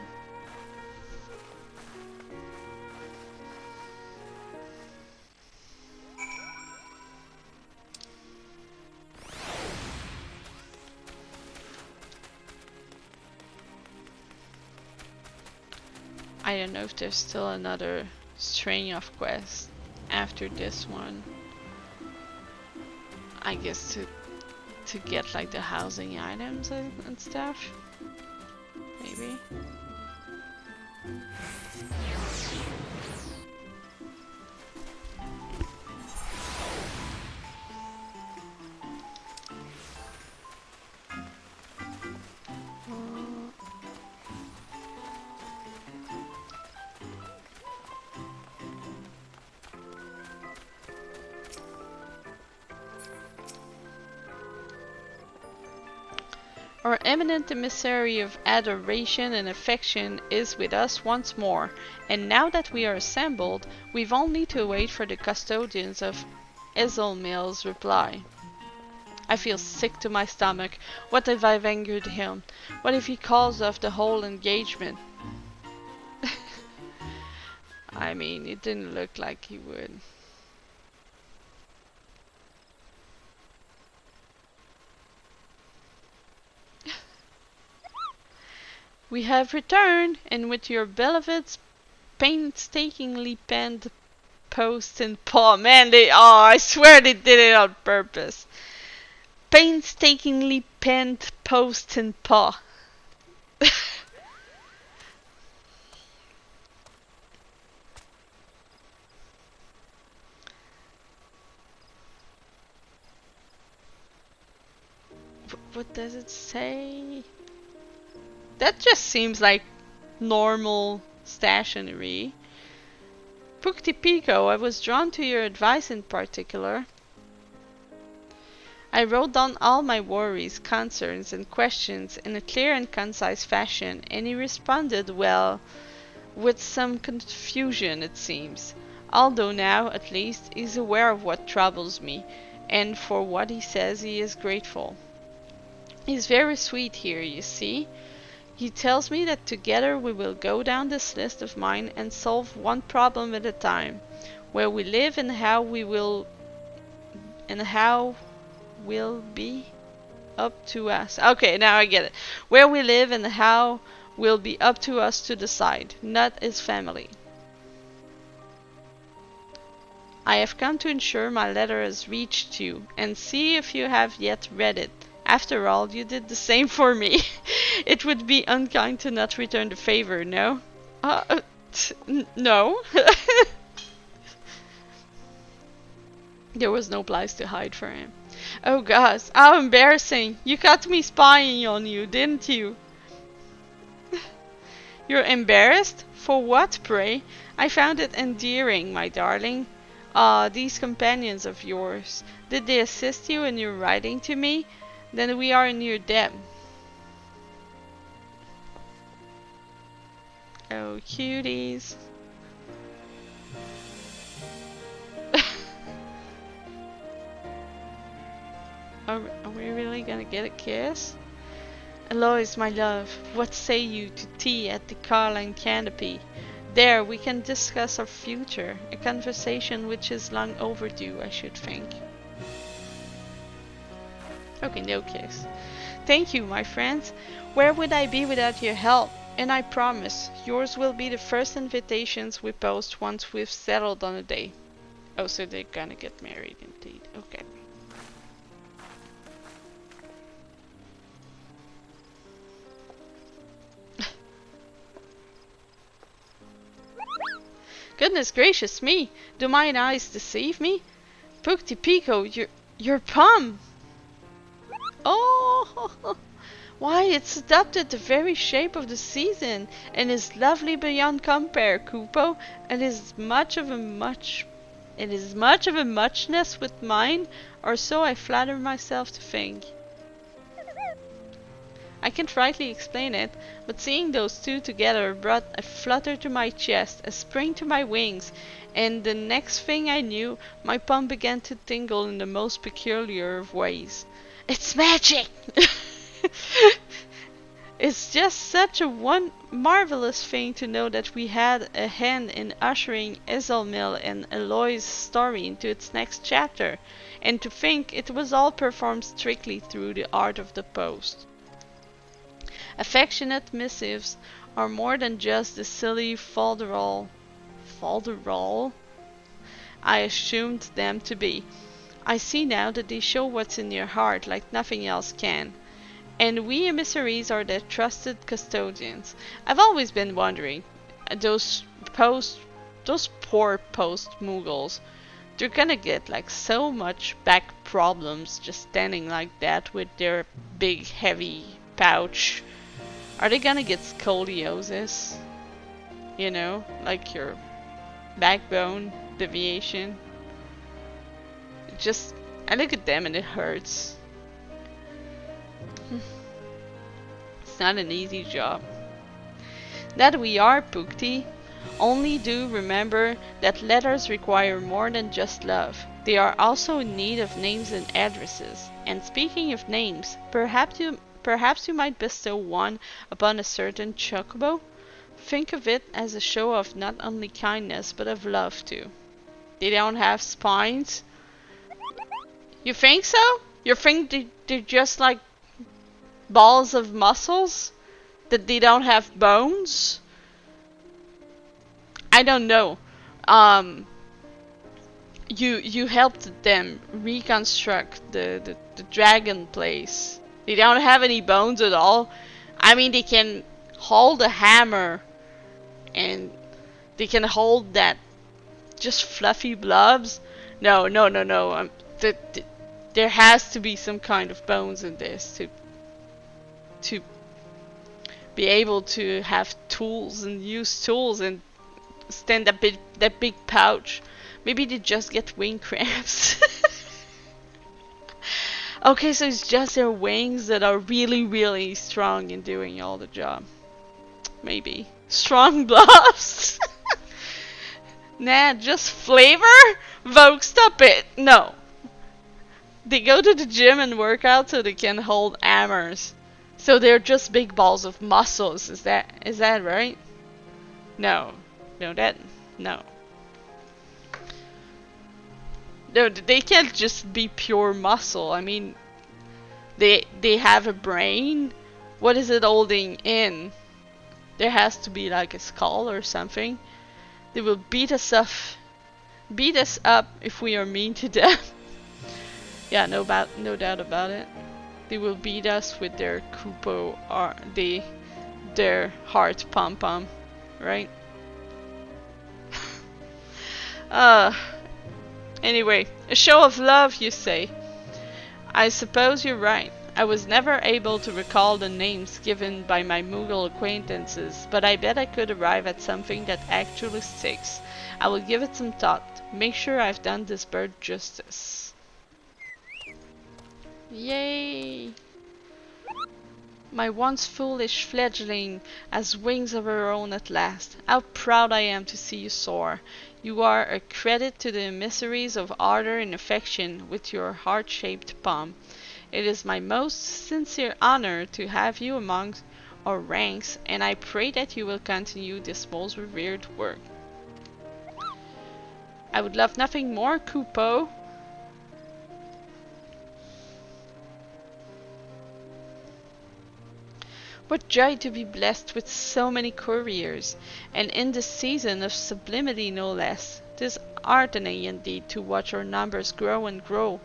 I don't know if there's still another string of quests after this one. I guess to get like the housing items and stuff. Maybe. Our eminent emissary of adoration and affection is with us once more, and now that we are assembled, we've only to wait for the custodians of Ezelmil's reply. I feel sick to my stomach. What if I've angered him? What if he calls off the whole engagement? I mean, it didn't look like he would. We have returned, and with your beloved's painstakingly penned post and paw. Man, I swear they did it on purpose. Painstakingly penned post and paw. What does it say? That just seems like normal stationery. Pukti Pico, I was drawn to your advice in particular. I wrote down all my worries, concerns, and questions in a clear and concise fashion, and he responded well, with some confusion it seems, although now, at least, he's aware of what troubles me, and for what he says he is grateful. He's very sweet here, you see. He tells me that together we will go down this list of mine and solve one problem at a time. Where we live and how will be up to us. Okay, now I get it. Where we live and how will be up to us to decide, not his family. I have come to ensure my letter has reached you, and see if you have yet read it. After all, you did the same for me. It would be unkind to not return the favor, no? No. There was no place to hide for him. Oh gosh, how embarrassing. You caught me spying on you, didn't you? You're embarrassed? For what, pray? I found it endearing, my darling. Ah, these companions of yours. Did they assist you in your writing to me? Then we are in your debt. Oh, cuties. Are we really gonna get a kiss? Alois, my love, what say you to tea at the Carline Canopy? There we can discuss our future, a conversation which is long overdue, I should think. Okay, no kiss. Thank you, my friends. Where would I be without your help? And I promise, yours will be the first invitations we post once we've settled on a day. Oh, so they're gonna get married indeed. Okay. Goodness gracious me! Do mine eyes deceive me? Pukti Pico, you're Pum! Oh! Why, it's adopted the very shape of the season, and is lovely beyond compare, Kupo, and is much of a muchness with mine, or so I flatter myself to think. I can't rightly explain it, but seeing those two together brought a flutter to my chest, a spring to my wings, and the next thing I knew, my palm began to tingle in the most peculiar of ways. It's magic! It's just such a marvelous thing to know that we had a hand in ushering Iselmil and Eloy's story into its next chapter, and to think it was all performed strictly through the art of the post. Affectionate missives are more than just the silly folderol I assumed them to be. I see now that they show what's in your heart like nothing else can. And we emissaries are their trusted custodians. I've always been wondering, those poor post-Muggles, they're gonna get like so much back problems just standing like that with their big heavy pouch. Are they gonna get scoliosis? You know, like your backbone deviation. I look at them and it hurts. It's not an easy job. That we are, Pukti. Only do remember that letters require more than just love. They are also in need of names and addresses. And speaking of names, perhaps you might bestow one upon a certain chocobo. Think of it as a show of not only kindness, but of love too. They don't have spines? You think so? You think they're just like balls of muscles? That they don't have bones? I don't know. You helped them reconstruct the dragon place. They don't have any bones at all. I mean, they can hold a hammer and they can hold that just fluffy blobs. No. There has to be some kind of bones in this to be able to have tools and use tools and stand that big pouch. Maybe they just get wing cramps. Okay, so it's just their wings that are really, really strong in doing all the job. Maybe. Strong blobs? Nah, just flavor? Vogue, stop it! No. They go to the gym and work out so they can hold hammers. So they're just big balls of muscles, is that right? No. No. No, they can't just be pure muscle. I mean, they have a brain. What is it holding in? There has to be like a skull or something. They will beat us up if we are mean to them. Yeah, no doubt about it. They will beat us with their kupo or their heart pom pom, right? Anyway, a show of love, you say? I suppose you're right. I was never able to recall the names given by my Moogle acquaintances, but I bet I could arrive at something that actually sticks. I will give it some thought. Make sure I've done this bird justice. Yay! My once foolish fledgling has wings of her own at last. How proud I am to see you soar. You are a credit to the emissaries of ardor and affection with your heart-shaped palm. It is my most sincere honor to have you among our ranks, and I pray that you will continue this most revered work. I would love nothing more, Kupo. What joy to be blessed with so many couriers, and in this season of sublimity no less. 'Tis heartening indeed to watch our numbers grow and grow,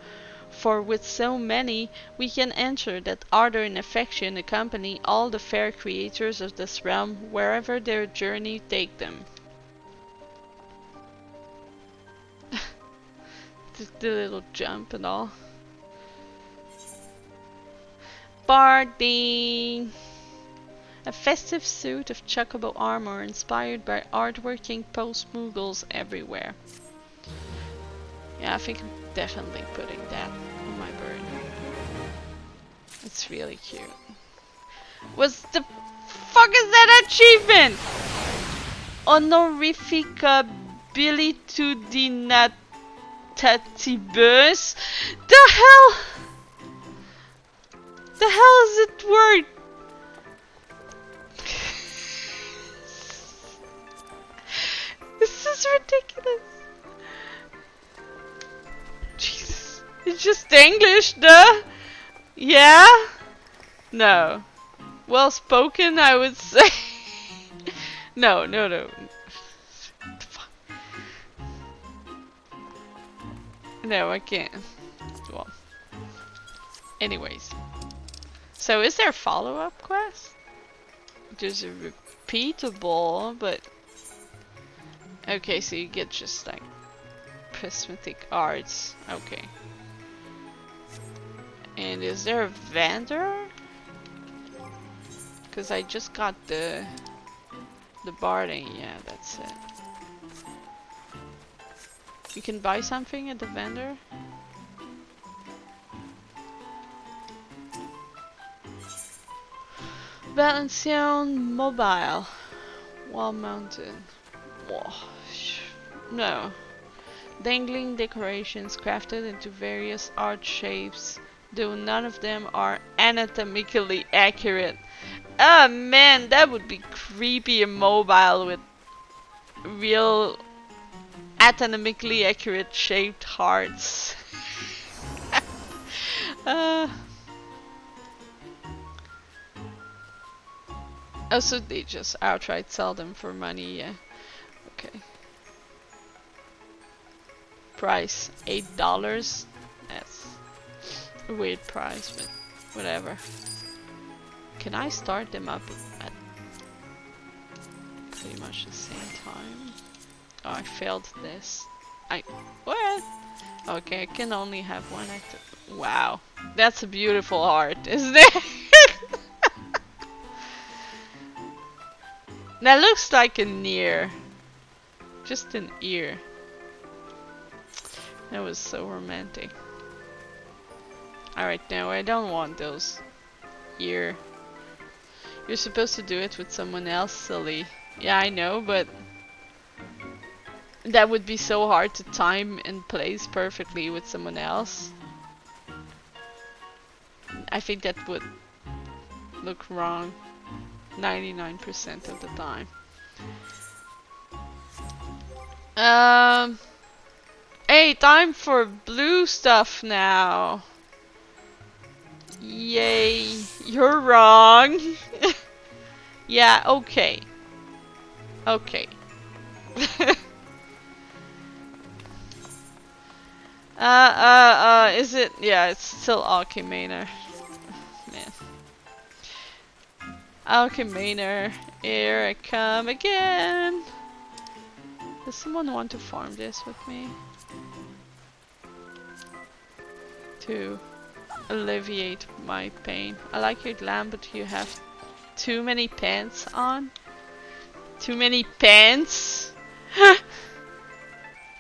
for with so many we can ensure that ardor and affection accompany all the fair creatures of this realm wherever their journey take them. The little jump and all. Barding! A festive suit of chocobo armor inspired by artworking post-Mughals everywhere. Yeah, I think I'm definitely putting that on my bird. It's really cute. What's the fuck is that achievement? Honorifica bilitudinetatibus? The hell? The hell is it word? This is ridiculous. Jesus. It's just English, duh. Yeah? No. Well spoken, I would say. No. No, I can't. Well. Anyways. So is there a follow-up quest? There's a repeatable, but... Okay, so you get just like... prismatic arts. Okay. And is there a vendor? Because I just got the barding. Yeah, that's it. You can buy something at the vendor? Valentine mobile. Wall mounted. Whoa. No. Dangling decorations crafted into various art shapes, though none of them are anatomically accurate. Oh man, that would be creepy and mobile with real anatomically accurate shaped hearts. Also, they just outright sell them for money, yeah. Okay. Price $8. That's a weird price, but whatever. Can I start them up at pretty much the same time? Oh, I failed this. What? Okay, I can only have one active. Wow, that's a beautiful heart, isn't it? That looks like an ear. Just an ear. That was so romantic. Alright, no, I don't want those ear. You're supposed to do it with someone else, silly. Yeah, I know, but that would be so hard to time and place perfectly with someone else. I think that would look wrong 99% of the time. Hey, time for blue stuff now. Yay, you're wrong. Yeah, okay. Okay. Is it? Yeah, it's still Alchemainer. Man. Alchemainer, here I come again. Does someone want to farm this with me? To alleviate my pain. I like your glam, but you have too many pants on. Too many pants?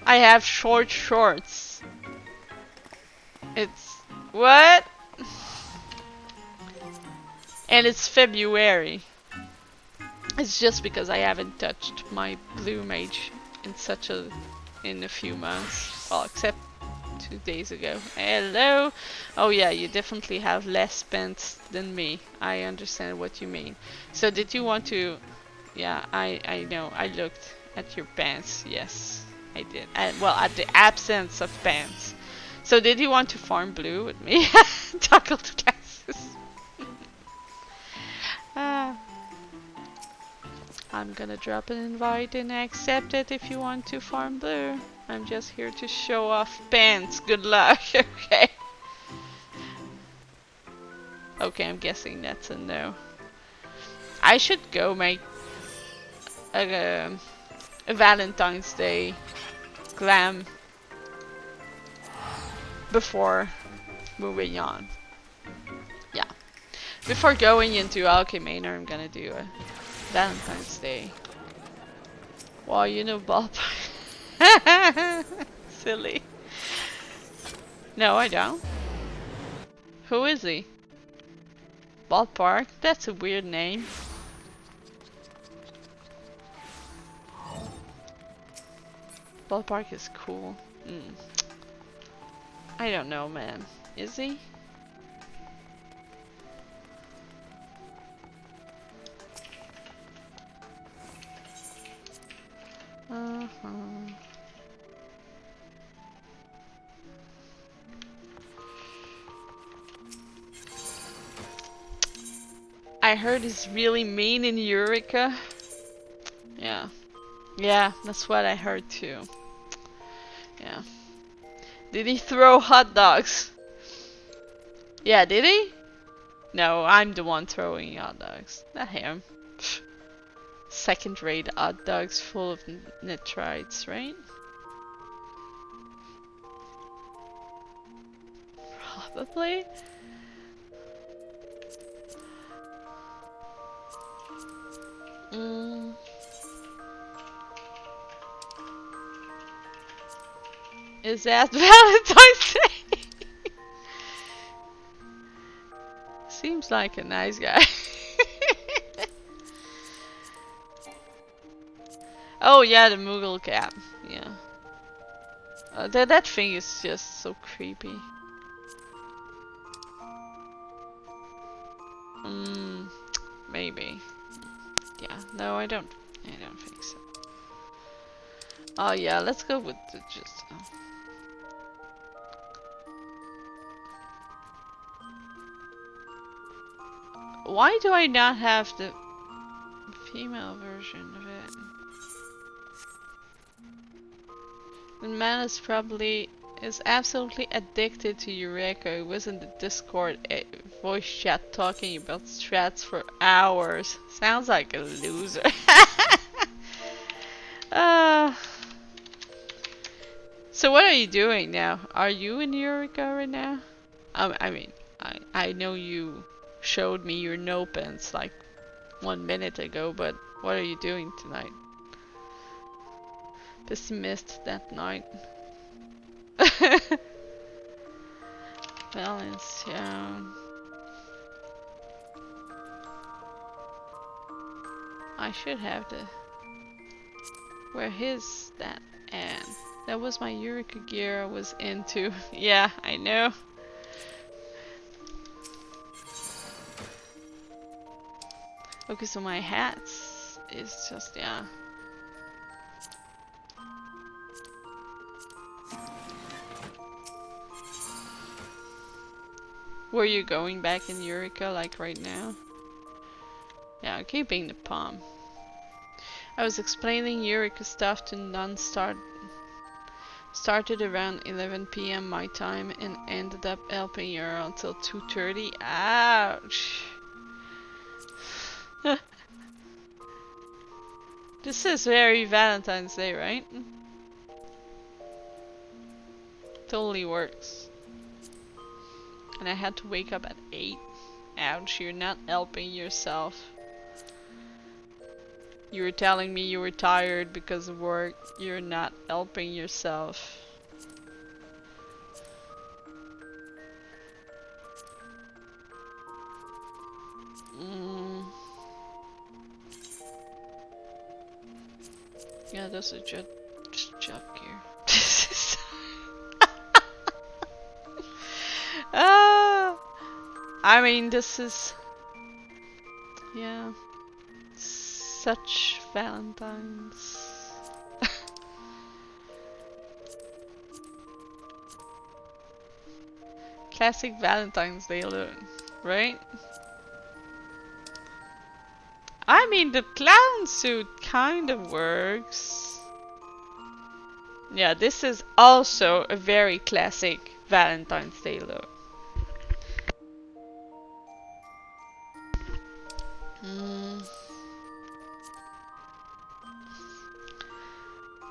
I have short shorts. It's... what? And it's February. It's just because I haven't touched my blue mage in a few months. Well, except 2 days ago. Hello! Oh yeah, you definitely have less pants than me. I understand what you mean. So did you want to... Yeah, I know. I looked at your pants. Yes, I did. Well, at the absence of pants. So did you want to farm blue with me? Toggled glasses. I'm gonna drop an invite and accept it if you want to farm blue. I'm just here to show off pants. Good luck. Okay. Okay, I'm guessing that's a no. I should go make a Valentine's Day glam before moving on. Yeah. Before going into okay, Manor, I'm gonna do a Valentine's Day. Wow, you know ballpark. Silly. No, I don't. Who is he? Ballpark? That's a weird name. Ballpark is cool. I don't know, man. Is he? I heard he's really mean in Eureka. Yeah. Yeah, that's what I heard too. Yeah. Did he throw hot dogs? Yeah, did he? No, I'm the one throwing hot dogs. Not him. Second-rate hot dogs full of nitrites, right? Probably. Is that Valentine's Day? Seems like a nice guy. Oh yeah, the Moogle cap. Yeah. That thing is just so creepy. Maybe. Yeah. No, I don't think so. Oh yeah, let's go with the just. Why do I not have the female version of it? The man is absolutely addicted to Eureka. He was in the Discord voice chat talking about strats for hours. Sounds like a loser. So what are you doing now? Are you in Eureka right now? I mean, I know you showed me your nopens like 1 minute ago, but what are you doing tonight? Pessimist that night. Balance, yeah. I should have to wear his that and that was my Eureka gear I was into. Yeah, I know. Okay, so my hats is just, yeah. Were you going back in Eureka like right now? Yeah, keeping the palm. I was explaining Eureka stuff to started around 11 p.m. my time and ended up helping her until 2:30. Ouch! This is very Valentine's Day, right? Totally works. And I had to wake up at 8. Ouch, you're not helping yourself. You were telling me you were tired because of work. You're not helping yourself. Yeah, that's a just job gear. I mean, this is, yeah, such Valentines. Classic Valentine's Day look, right? I mean, the clown suit kind of works. Yeah, this is also a very classic Valentine's Day look.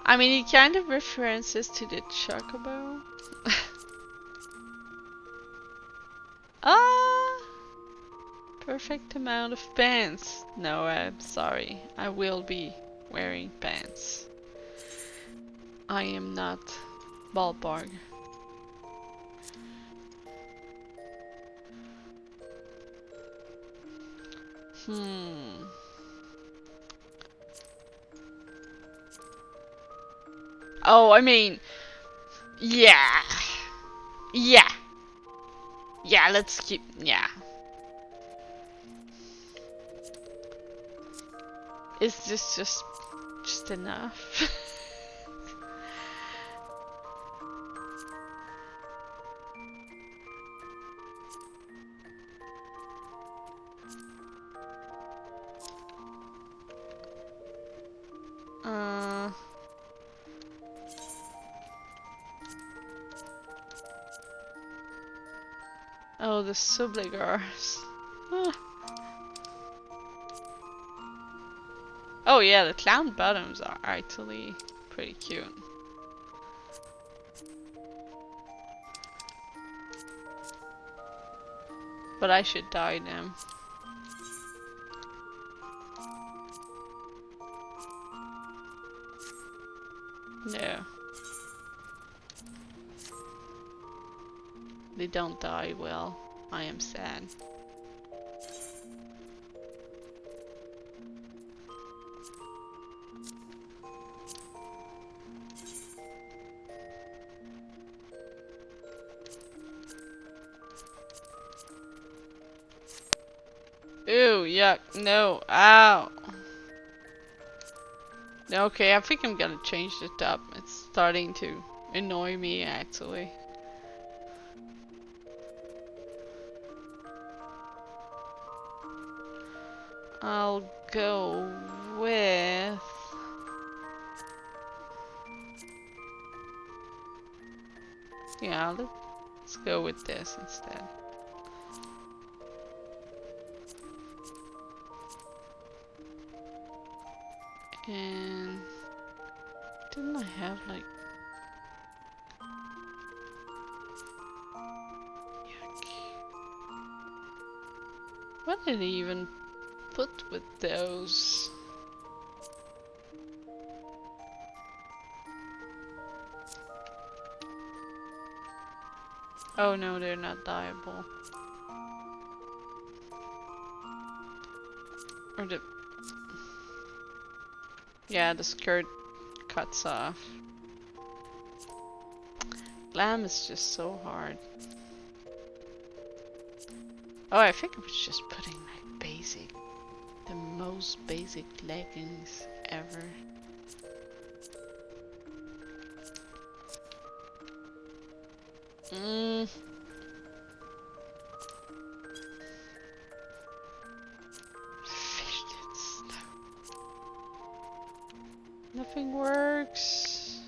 I mean, it kind of references to the Chocobo. perfect amount of pants. No, I'm sorry. I will be wearing pants. I am not ballpark. Oh, I mean, yeah. Yeah. Yeah, let's keep, yeah. Is this just enough? Oh, the subligars. Oh yeah, the clown bottoms are actually pretty cute. But I should dye them. No. They don't dye well. I am sad. Ew, yuck, no, ow. Okay, I think I'm gonna change the top. It's starting to annoy me, actually. I'll go with... Yeah, let's go with this instead. And didn't I have like... Yuck. What did he even put with those? Oh no, they're not dyeable. Or the... Yeah, the skirt cuts off. Glam is just so hard. Oh, I think I was just putting like basic. The most basic leggings ever. Fishnets. Nothing works.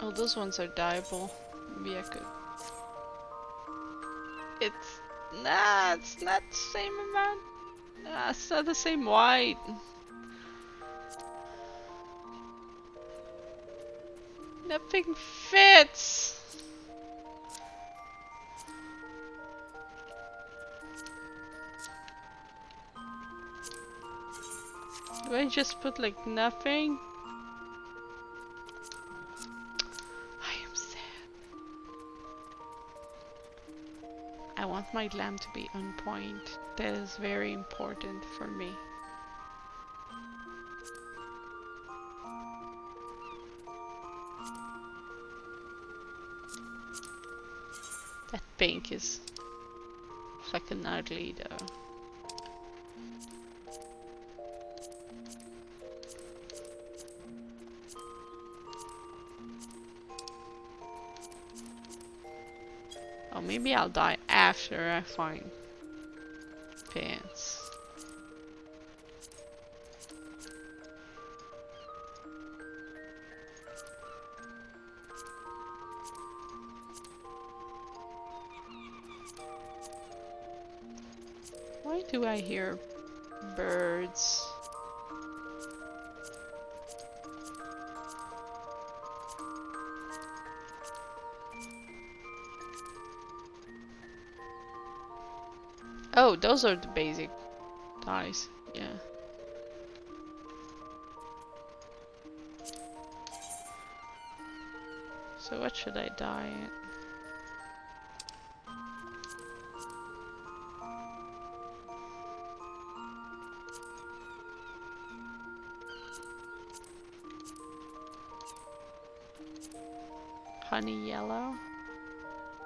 Oh, those ones are dyeable. Maybe I could. It's not the same amount. Nah, it's not the same white. Nothing fits. Do I just put like nothing? I am sad. I want my glam to be on point. That is very important for me. That pink is fucking ugly though. Oh, maybe I'll dye after I find pants. Why do I hear birds? Oh, those are the basic dyes. Yeah. So what should I dye it? Honey yellow?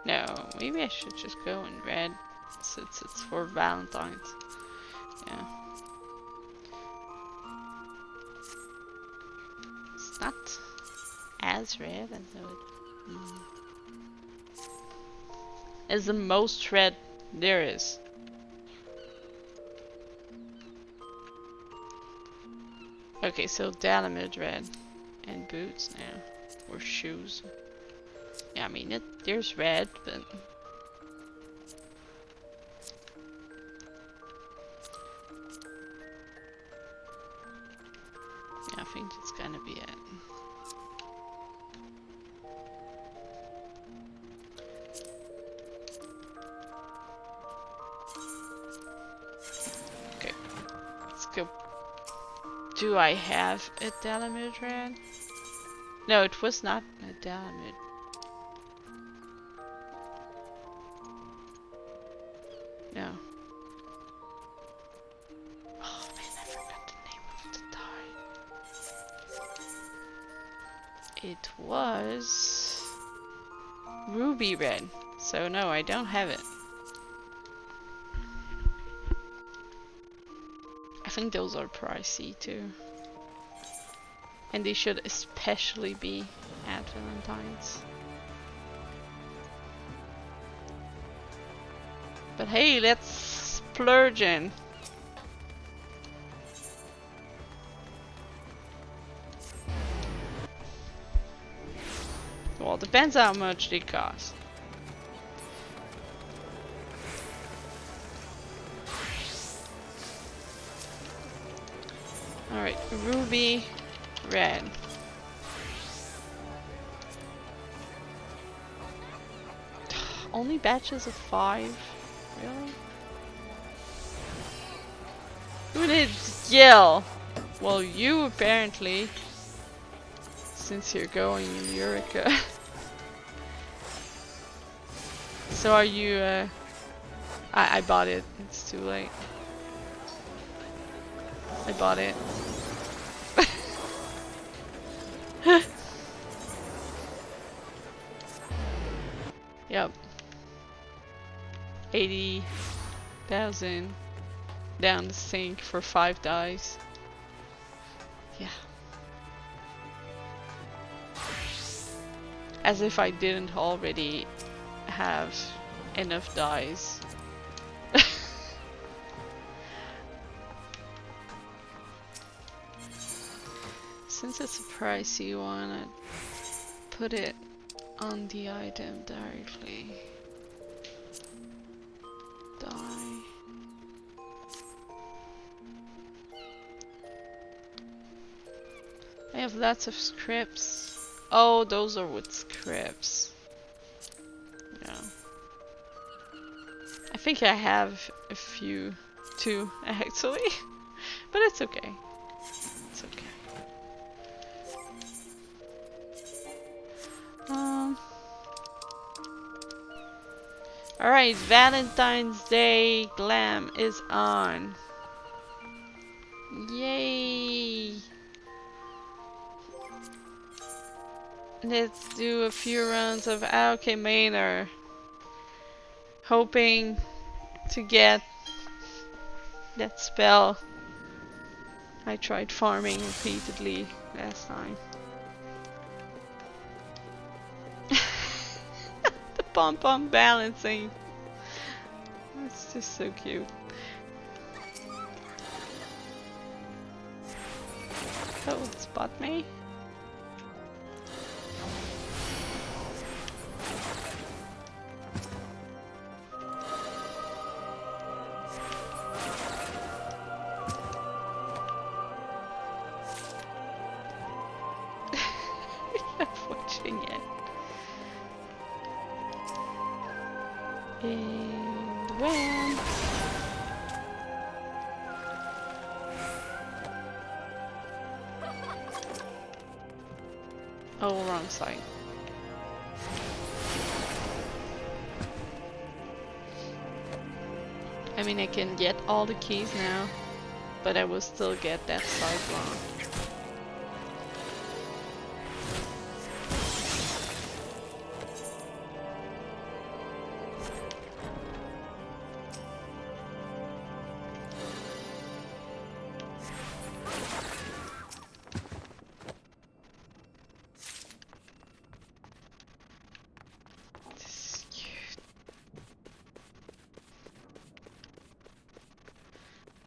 No, maybe I should just go in red since it's for Valentines. Yeah. It's not as red as I would. It's the most red there is. Okay, so Dalamid red. And boots now. Or shoes. Yeah, I mean, there's red, but... yeah, I think it's gonna be it. Okay, let's go. Do I have a Dalamid red? No, it was not a Dalamid. No. Oh man, I forgot the name of the dye. It was ruby red. So no, I don't have it. I think those are pricey too. And they should especially be at Valentine's. But hey, let's splurge in. Well, depends how much they cost. Alright, ruby red. Only batches of 5? Really? Who did yell? Well, you apparently. Since you're going in Eureka. So are you, I bought it. It's too late. I bought it. Yep. 80,000 down the sink for 5 dice. Yeah. As if I didn't already have enough dice. Since it's a pricey one, I'd put it on the item directly. Die. I have lots of scripts. Oh, those are with scripts. Yeah. I think I have a few too, actually. But it's okay. It's okay. Alright, Valentine's Day glam is on. Yay! Let's do a few rounds of Aoke Manor. Hoping to get that spell. I tried farming repeatedly last time. The pom-pom balancing. It's just so cute. Oh, spot me. Watching it. And when Oh, wrong side. I mean, I can get all the keys now, but I will still get that side wrong.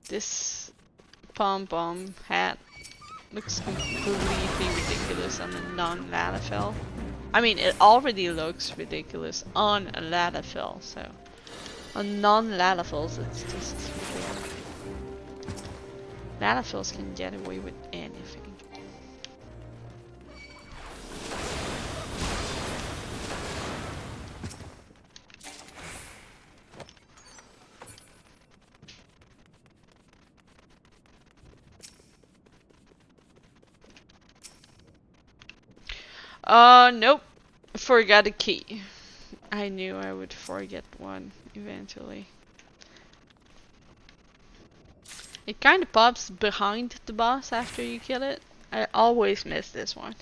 This pom-pom hat looks completely ridiculous on a non-Ladafell. I mean, it already looks ridiculous on a Ladafell, so on non-Ladafells it's just ridiculous. Ladafells can get away with anything. Nope. Forgot a key. I knew I would forget one eventually. It kind of pops behind the boss after you kill it. I always miss this one.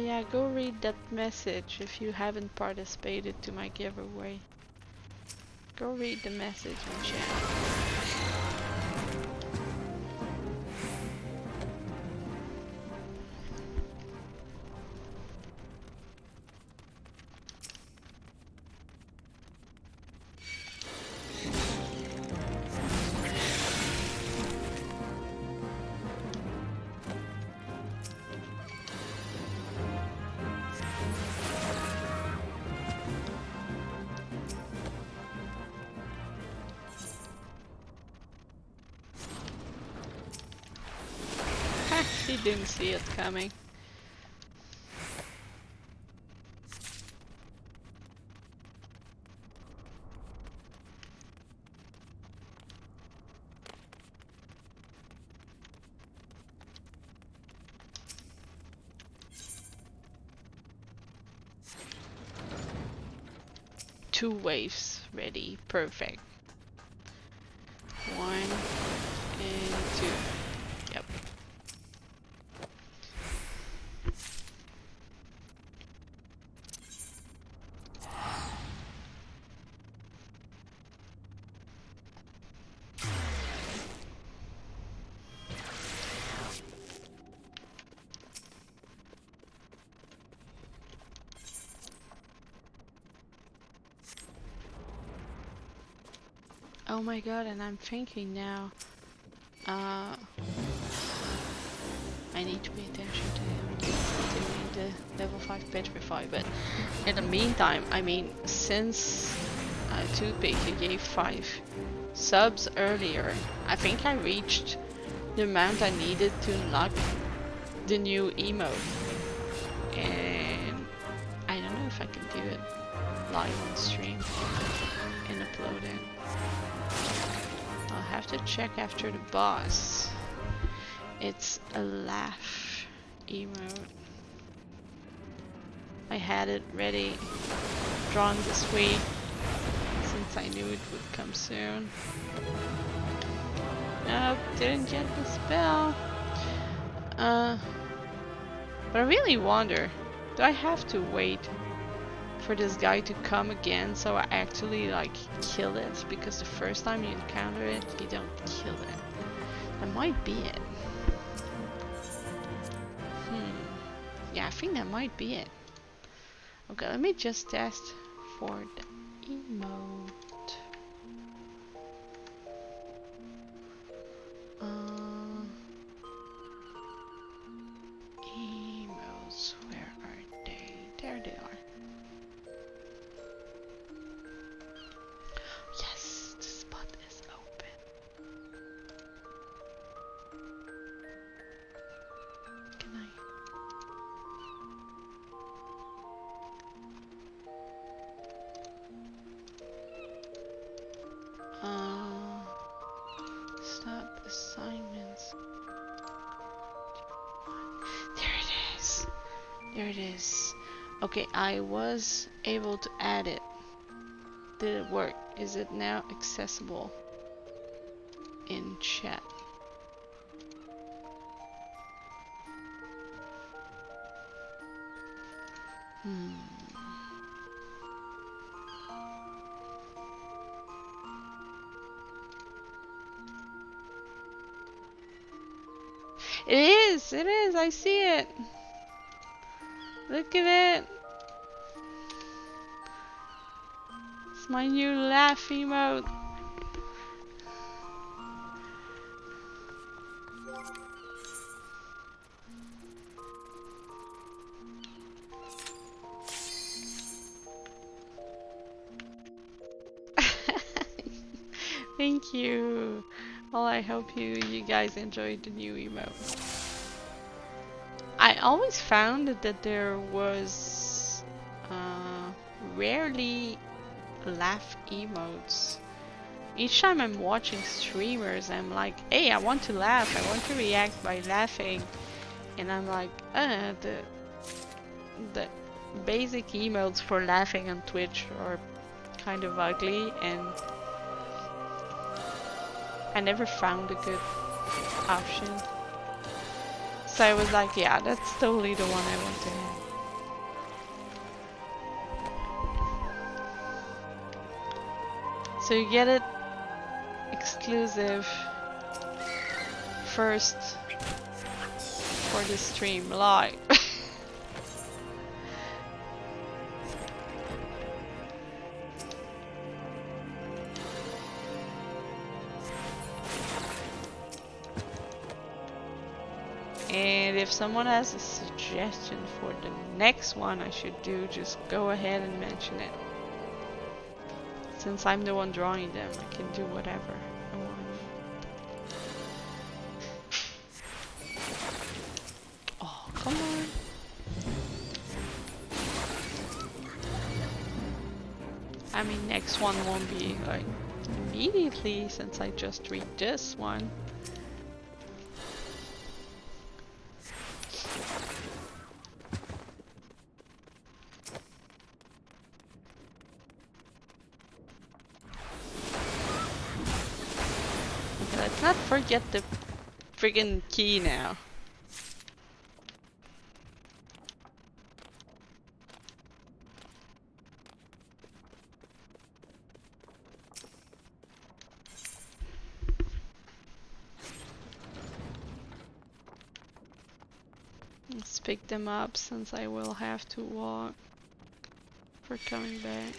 Yeah, go read that message if you haven't participated to my giveaway. Go read the message in chat. He didn't see it coming. Two waves ready, perfect. 1 and 2. Yep. Oh my god, and I'm thinking now, I need to pay attention to him doing the level 5 petrify, but in the meantime, I mean, since Toothpick gave 5 subs earlier, I think I reached the amount I needed to unlock the new emote, and I don't know if I can do it live on stream and upload it. I'll have to check after the boss. It's a laugh emote. I had it ready, drawn this week, since I knew it would come soon. Nope, didn't get the spell. But I really wonder, do I have to wait for this guy to come again so I actually like kill it? Because the first time you encounter it, you don't kill it. That might be it. Yeah, I think that might be it. Okay, let me just test for the emote. Emotes, where are they? There they are. Yes, the spot is open. assignments. There it is. There it is. Okay, I was able to add it. Did it work? Is it now accessible in chat? It is, I see it. Look at it. It's my new laugh emote. Thank you. Well, I hope you guys enjoyed the new emote. I always found that there was rarely laugh emotes. Each time I'm watching streamers, I'm like, hey, I want to laugh, I want to react by laughing. And I'm like, the basic emotes for laughing on Twitch are kind of ugly, and I never found a good option. So I was like, yeah, that's totally the one I want to have. So you get it exclusive first for the stream live. And if someone has a suggestion for the next one I should do, just go ahead and mention it. Since I'm the one drawing them, I can do whatever I want. Oh, come on. I mean, next one won't be like immediately since I just read this one. Let's not forget the friggin' key now. Let's pick them up since I will have to walk for coming back.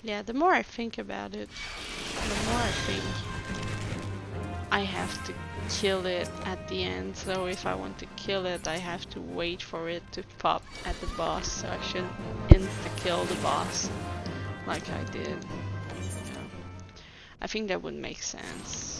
Yeah, the more I think about it, the more I think I have to kill it at the end. So if I want to kill it, I have to wait for it to pop at the boss. So I shouldn't insta-kill the boss like I did. Yeah. I think that would make sense.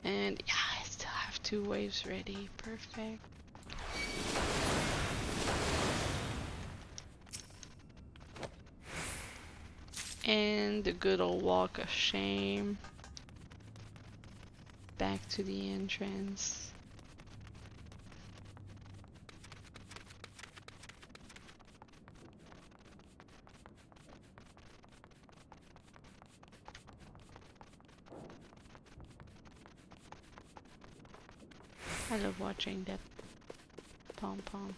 And yeah, I still have 2 waves ready. Perfect. And the good old walk of shame. Back to the entrance. I love watching that pom-pom.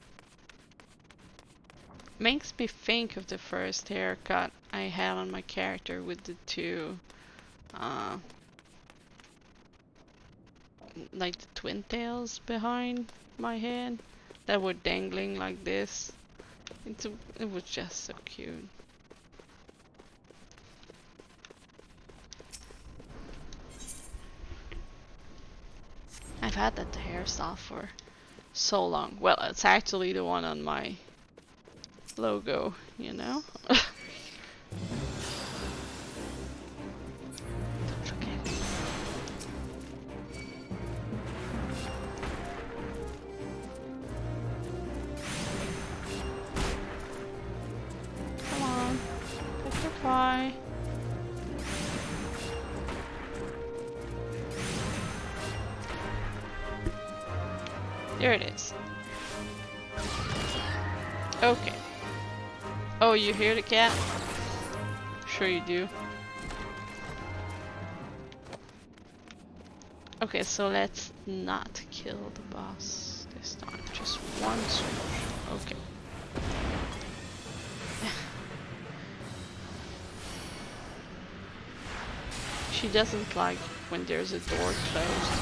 Makes me think of the first haircut I had on my character with the two, like the twin tails behind my head that were dangling like this. It was just so cute. I've had that hairstyle for so long. Well, it's actually the one on my logo, you know? Don't forget. Come on, pick your pie. There it is. Okay. Oh, you hear the cat? Sure you do. Okay, so let's not kill the boss this time. Just one switch. Okay. She doesn't like when there's a door closed.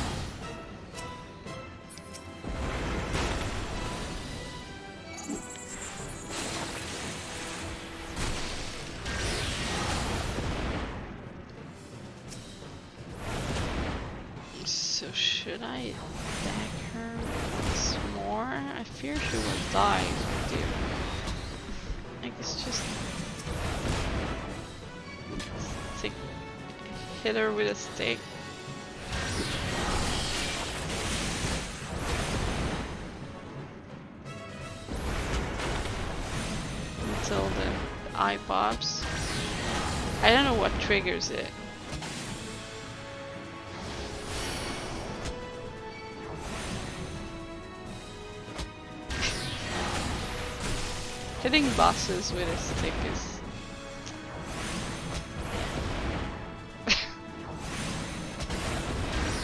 So should I attack her once more? I fear she will die if I do. I guess just hit her with a stick. Until the eye pops. I don't know what triggers it. Hitting bosses with a stick is...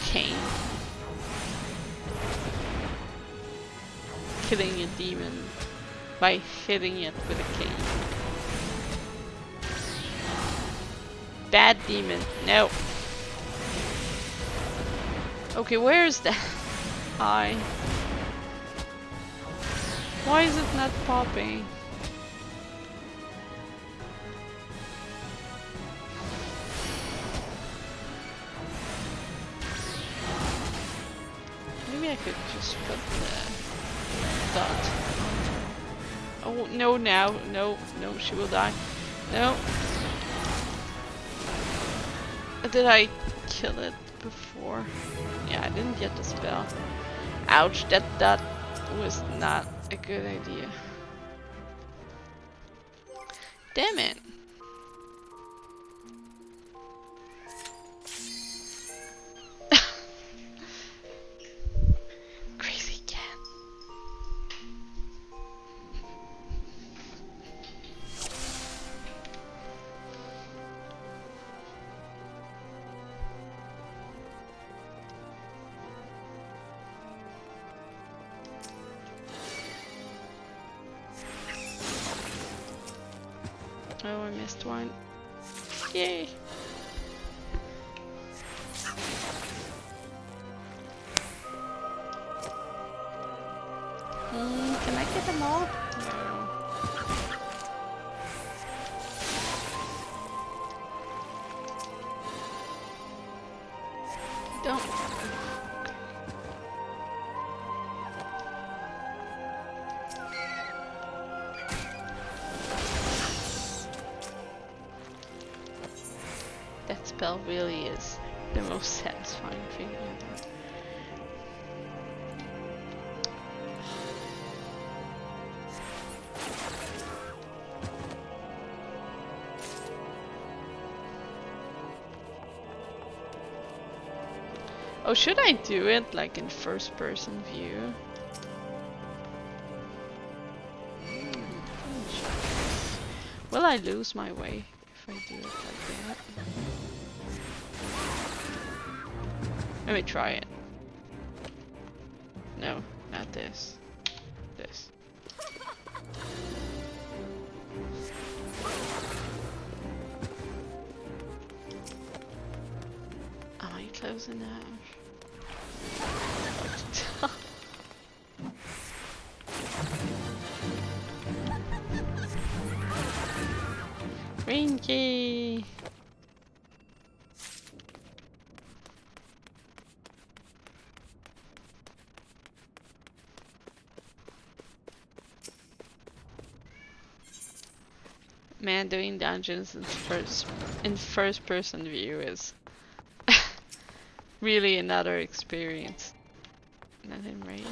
cane. Killing a demon by hitting it with a cane. Bad demon, no. Okay, where is that eye? Why is it not popping? Maybe I could just put the dot. Oh, no, now. No, no, she will die. No. Did I kill it before? Yeah, I didn't get the spell. Ouch, that was not a good idea. Damn it. Crazy cat. Oh, I missed one. Yay! Can I get them all? No. Don't. That spell really is the most satisfying thing ever. Oh, should I do it like in first person view? Will I lose my way if I do it like that? Let me try it. No, not this. This. Am I close enough? Green key! Man, doing dungeons in first person view is really another experience. Not in range.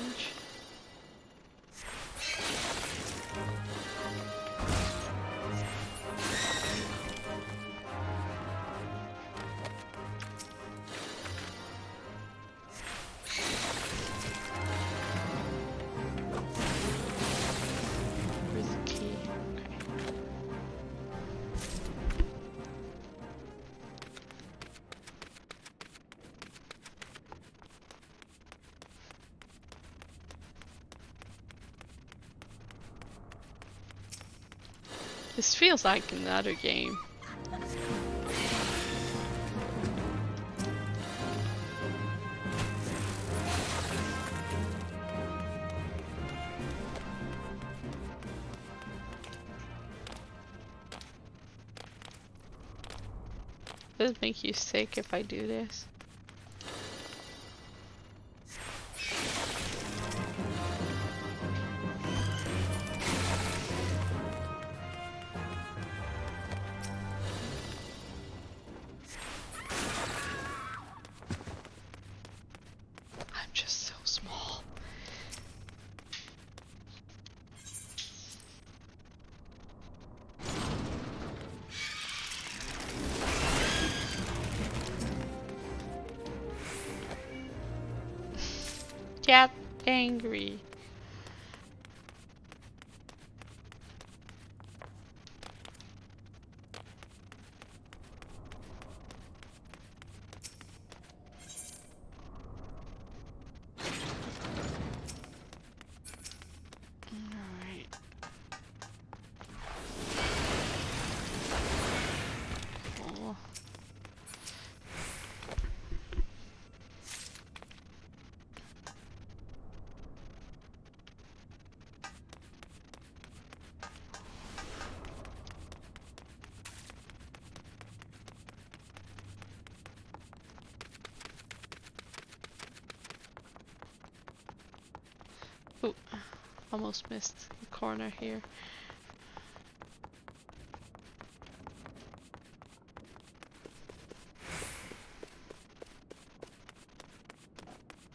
Where's the key? Okay. This feels like another game. Does it make you sick if I do this? I'm just so small. Get angry. Alright. Cool. Ooh, almost missed the corner here.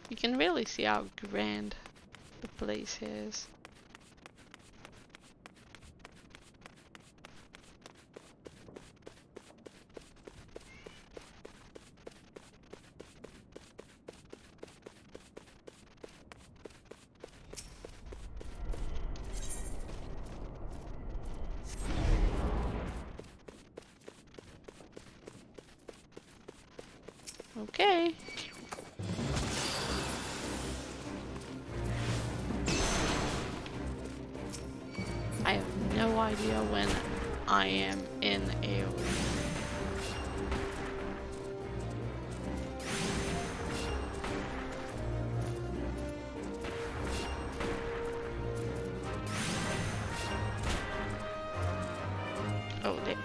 You can really see how grand the place is. Okay. I have no idea when I am in AoE. Oh, there.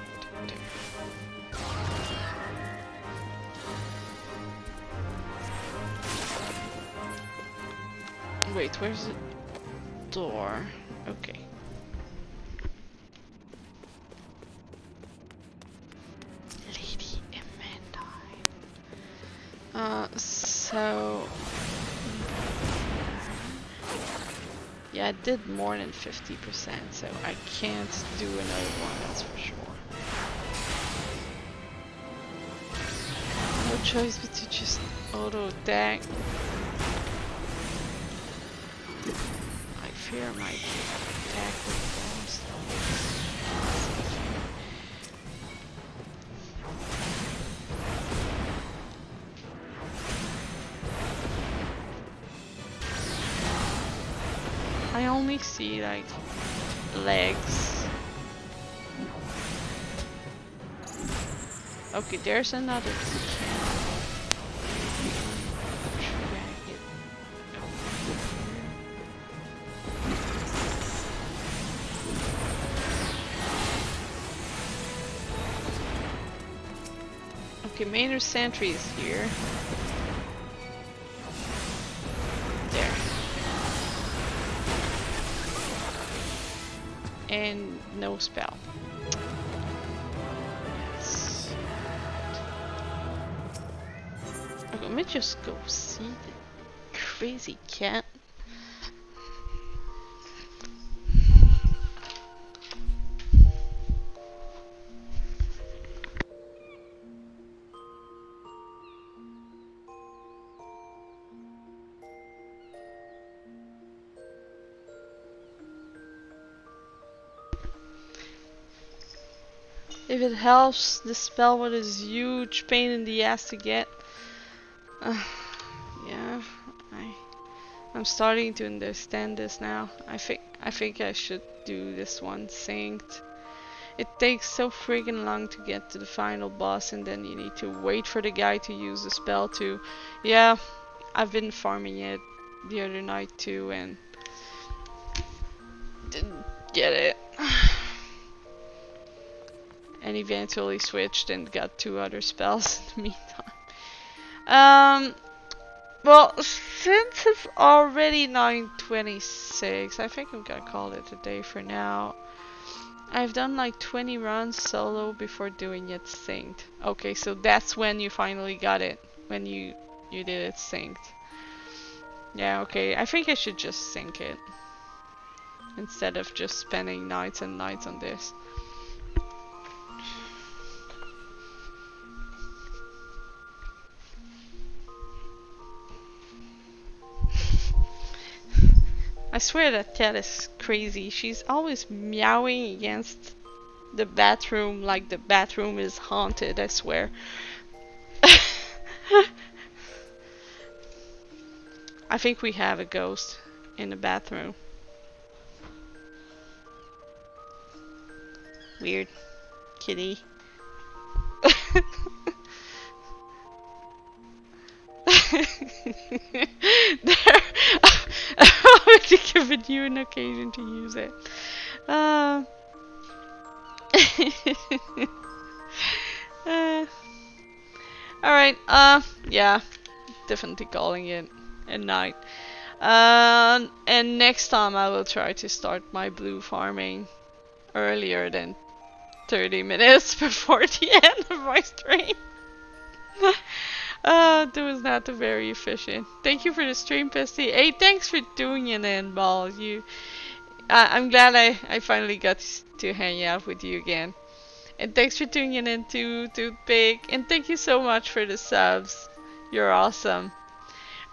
Wait, where's the door? Okay. Lady Valentine. So yeah, I did more than 50%, so I can't do another one, that's for sure. No choice but to just auto attack. I fear my attack with boss. only see like legs. Okay, there's another camp. Drag it over here. Okay, Maynard Sentry is here. There. And no spell. Yes. Okay, let me just go see the crazy cat. If it helps, the spell was a huge pain in the ass to get. Yeah, I'm starting to understand this now. I think I should do this one synced. It takes so friggin' long to get to the final boss, and then you need to wait for the guy to use the spell too. Yeah, I've been farming it the other night too, and didn't get it. And eventually switched and got 2 other spells in the meantime. Well, since it's already 9:26, I think I'm gonna call it a day for now. I've done like 20 runs solo before doing it synced. Okay, so that's when you finally got it, when you did it synced. Yeah, okay, I think I should just sync it instead of just spending nights and nights on this. I swear that cat is crazy. She's always meowing against the bathroom like the bathroom is haunted, I swear. I think we have a ghost in the bathroom. Weird. Kitty. There. I'm already giving you an occasion to use it. Alright, yeah. Definitely calling it a night. And next time I will try to start my blue farming earlier than 30 minutes before the end of my stream. That was not very efficient. Thank you for the stream, Pesty. Hey, thanks for doing it, and Ball. I'm glad I finally got to hang out with you again. And thanks for tuning in too, Toothpick. And thank you so much for the subs. You're awesome.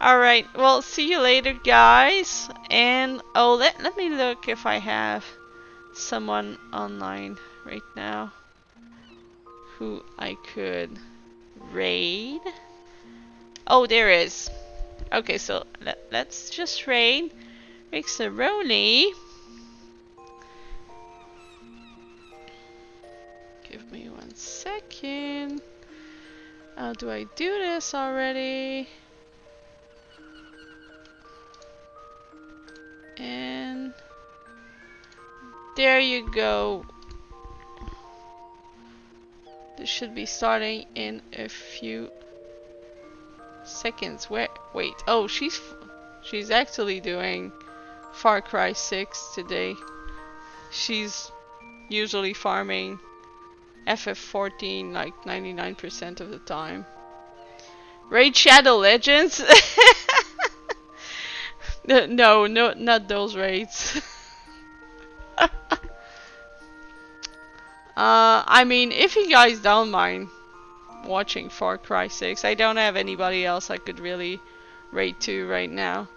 Alright, well, see you later, guys. And, oh, let me look if I have someone online right now who I could raid. Oh, there is. Okay, so let's just raid Rixaroni. Give me 1 second. How do I do this already? And there you go. This should be starting in a few seconds. Wait. Oh, she's actually doing Far Cry 6 today. She's usually farming FF14 like 99% of the time. Raid Shadow Legends? No, not those raids. I mean, if you guys don't mind watching Far Cry 6, I don't have anybody else I could really raid to right now.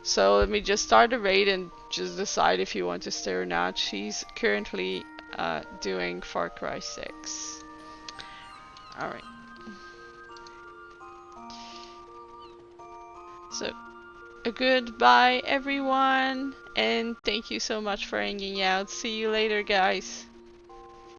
So let me just start a raid and just decide if you want to stay or not. She's currently doing Far Cry 6. Alright. So, A goodbye, everyone, and thank you so much for hanging out. See you later, guys.